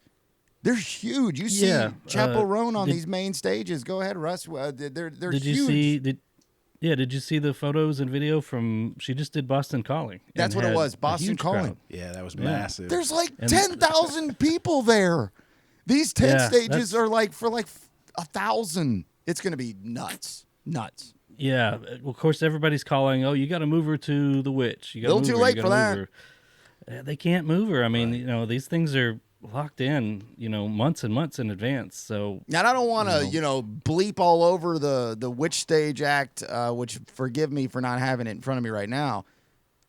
They're huge. You see Chappell Roan on these main stages. Go ahead, Russ. They're huge. Did you see the photos and video from? She just did Boston Calling. That's what it was. Boston Calling. Crowd. Yeah, that was massive. There's like 10,000 people there. These tent stages are like for 1,000. It's going to be nuts. Yeah, well, of course, everybody's calling. Oh, you got to move her to the Witch. You got a little too late for that. They can't move her. I mean, these things are locked in, months and months in advance. So now I don't want to, bleep all over the Witch Stage act, which forgive me for not having it in front of me right now.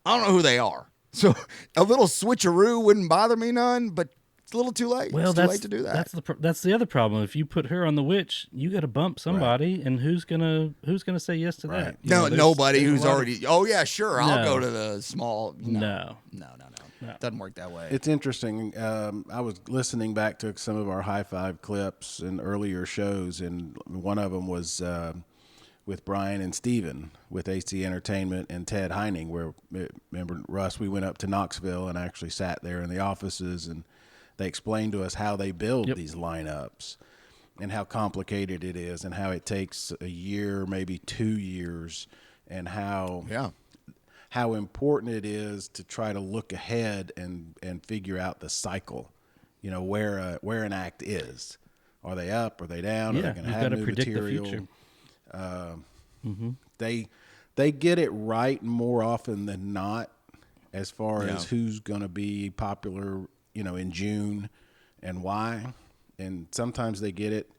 I don't know who they are. So a little switcheroo wouldn't bother me none, but it's a little too late. Well, it's too late to do that. That's the other problem. If you put her on the Witch, you got to bump somebody, and who's gonna say yes to that? No, nobody who's already. Oh yeah, sure. I'll go to the small. No. It doesn't work that way. It's interesting. I was listening back to some of our high five clips in earlier shows, and one of them was with Brian and Steven with AC Entertainment and Ted Heining, where, remember, Russ, we went up to Knoxville and actually sat there in the offices, and they explained to us how they build these lineups. and how complicated it is, and how it takes a year, maybe 2 years, and how important it is to try to look ahead and figure out the cycle. You know, where an act is. Are they up? Are they down? Yeah, are they going to you've have got to new predict material? the future. They get it right more often than not, as far as who's going to be popular, you know, in June and why. And sometimes they get it,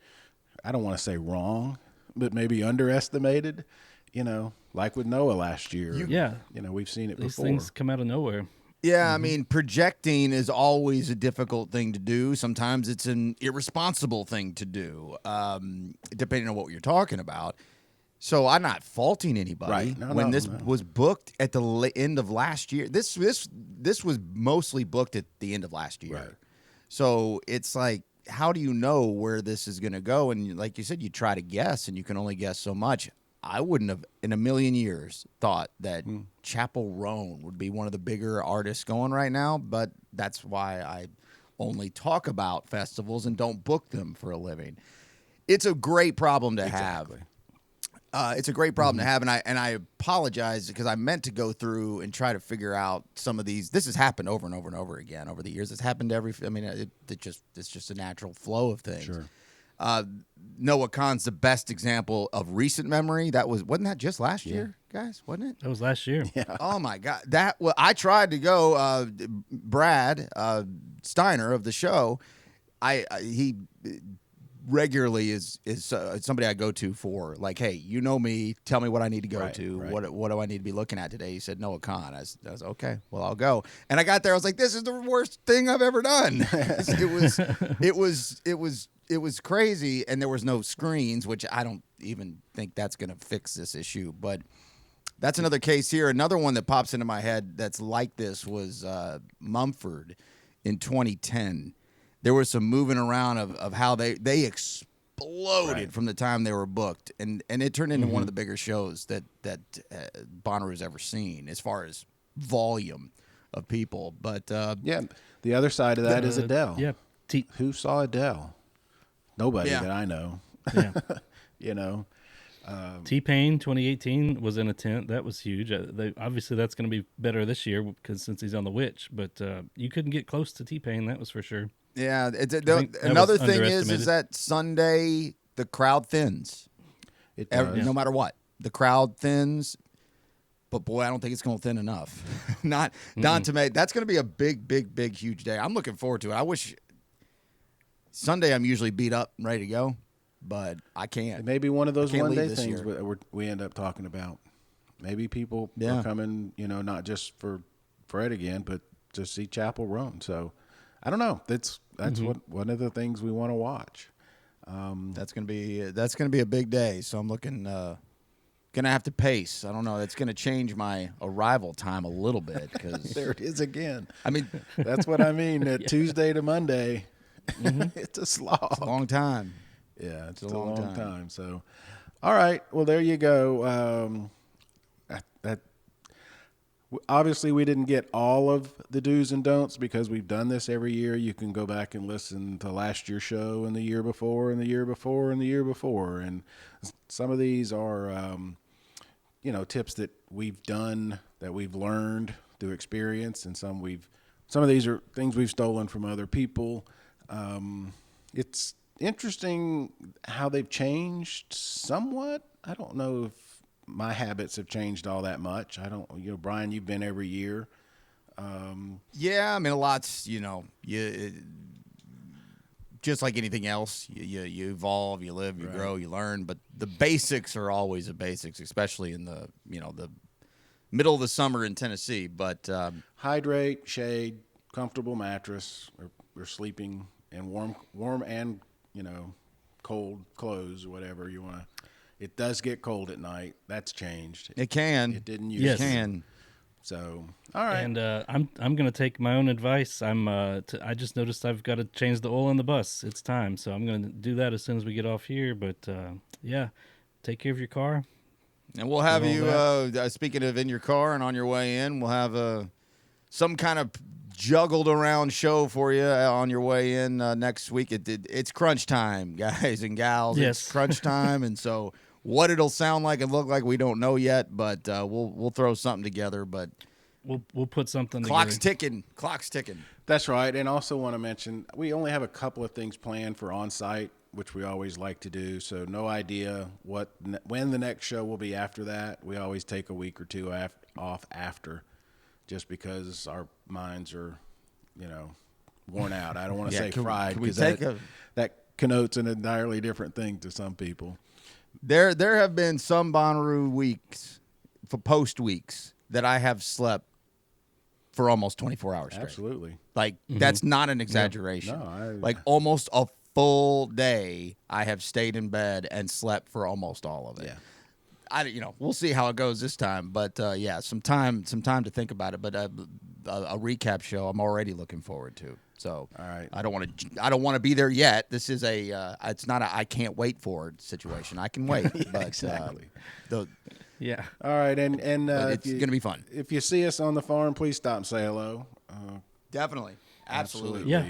I don't want to say wrong, but maybe underestimated, you know, like with Noah last year. You know, we've seen it These before. things come out of nowhere. Yeah, I mean, projecting is always a difficult thing to do. Sometimes it's an irresponsible thing to do, depending on what you're talking about. So I'm not faulting anybody. Right. No, when no, this no. was booked at the end of last year, this was mostly booked at the end of last year. Right. So it's like, how do you know where this is going to go? And like you said, you try to guess, and you can only guess so much. I wouldn't have in a million years thought that Chappell Roan would be one of the bigger artists going right now, but that's why I only talk about festivals and don't book them for a living. It's a great problem to have. It's a great problem to have, and I apologize because I meant to go through and try to figure out some of these. This has happened over and over and over again over the years. It's happened to it's just a natural flow of things. Sure. Noah Khan's the best example of recent memory. Wasn't that just last year, guys? Wasn't it? That was last year. Yeah. Oh my God, I tried to go. Brad Steiner of the show, he regularly is somebody I go to for, like, hey, you know me, tell me what I need to go to. Right. What do I need to be looking at today? He said Noah Khan. I was okay, well, I'll go. And I got there, I was like, this is the worst thing I've ever done. It was crazy, and there was no screens, which I don't even think that's going to fix this issue. But that's another case here. Another one that pops into my head that's like this was Mumford in 2010. There was some moving around of how they exploded from the time they were booked, and it turned into one of the bigger shows that Bonnaroo's ever seen as far as volume of people. But the other side of that is Adele. Yeah. Who saw Adele? Nobody that I know. Yeah. You know, T-Pain 2018 was in a tent. That was huge. Obviously, that's going to be better this year because since he's on the Witch. But you couldn't get close to T-Pain. That was for sure. Yeah. Another thing is that Sunday the crowd thins. it does. No matter what, the crowd thins. But boy, I don't think it's going to thin enough. Not to make. That's going to be a big, huge day. I'm looking forward to it. I wish Sunday I'm usually beat up and ready to go, but I can't. It may be one of those one day this things year. we end up talking about. Maybe people are coming, you know, not just for Fred again, but to see Chappell Roan. So I don't know. That's what one of the things we want to watch. That's gonna be a big day. So I'm looking. Gonna have to pace. I don't know. That's gonna change my arrival time a little bit because There it is again. I mean, That's what I mean. Tuesday to Monday, it's a slog. it's a long time. Yeah, it's a long time. So, all right. Well, there you go. Obviously, we didn't get all of the do's and don'ts because we've done this every year. You can go back and listen to last year's show and the year before and the year before and the year before. And some of these are, tips that we've done, that we've learned through experience, and some of these are things we've stolen from other people. It's interesting how they've changed somewhat. I don't know if my habits have changed all that much. I don't, Brian, you've been every year. Yeah, I mean, a lot's, just like anything else, you evolve, you live, you grow, you learn. But the basics are always the basics, especially in the middle of the summer in Tennessee. But Hydrate, shade, comfortable mattress, or sleeping, and warm and cold clothes or whatever you want to. It does get cold at night. That's changed. It can. It didn't used Yes. to. It can. So, all right. And I'm going to take my own advice. I just noticed I've got to change the oil on the bus. It's time, so I'm going to do that as soon as we get off here. But take care of your car. And we'll have And all you, speaking of in your car and on your way in, we'll have some kind of juggled around show for you on your way in next week. It's crunch time, guys and gals. Yes. It's crunch time, and so what it'll sound like and look like, we don't know yet, but we'll throw something together. But we'll put something clock's together. Clock's ticking. That's right. And also want to mention, we only have a couple of things planned for on-site, which we always like to do. So no idea when the next show will be after that. We always take a week or two off after, just because our minds are, worn out. I don't want to say fried, because that connotes an entirely different thing to some people. There have been some Bonnaroo weeks, for post weeks, that I have slept for almost 24 hours straight. Absolutely. Like, that's not an exaggeration. No, like, almost a full day, I have stayed in bed and slept for almost all of it. Yeah. We'll see how it goes this time, but some time to think about it. But a recap show, I'm already looking forward to. So, all right. I don't want to be there yet. This is it's not a I can't wait for situation. I can wait. Yeah, but, exactly. Yeah. All right, and it's going to be fun. If you see us on the farm, please stop and say hello. Definitely. Absolutely. Yeah.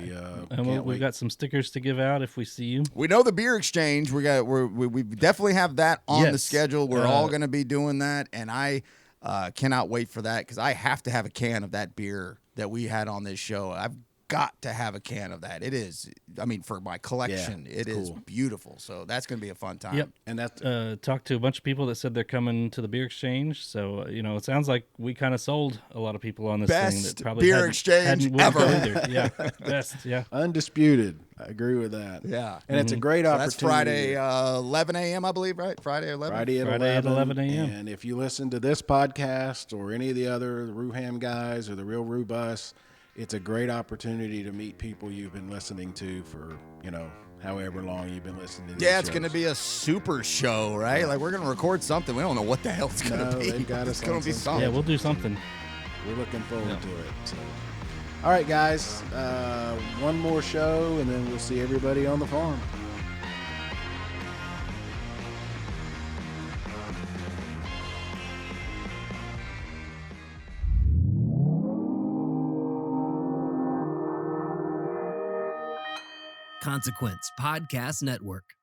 And we've got some stickers to give out if we see you. We know the beer exchange. We definitely have that on the schedule. We're all going to be doing that, and I cannot wait for that, because I have to have a can of that beer that we had on this show. I've got to have a can of that. It is, for my collection, it is beautiful. So that's going to be a fun time. Yep. And that's talked to a bunch of people that said they're coming to the beer exchange. So it sounds like we kind of sold a lot of people on this thing that probably beer exchange ever. ever. Yeah, best. Yeah, undisputed. I agree with that. Yeah, and it's a great opportunity. That's Friday, 11 a.m. I believe, right? Friday 11. Friday at 11 a.m. And if you listen to this podcast or any of the other Rooham guys or the Real Roo Bus, it's a great opportunity to meet people you've been listening to for, however long you've been listening to. Yeah, it's going to be a super show, right? Like, we're going to record something. We don't know what the hell it's going to be. It's going to be something. Yeah, we'll do something. We're looking forward to it. So. All right, guys. One more show, and then we'll see everybody on the farm. Consequence Podcast Network.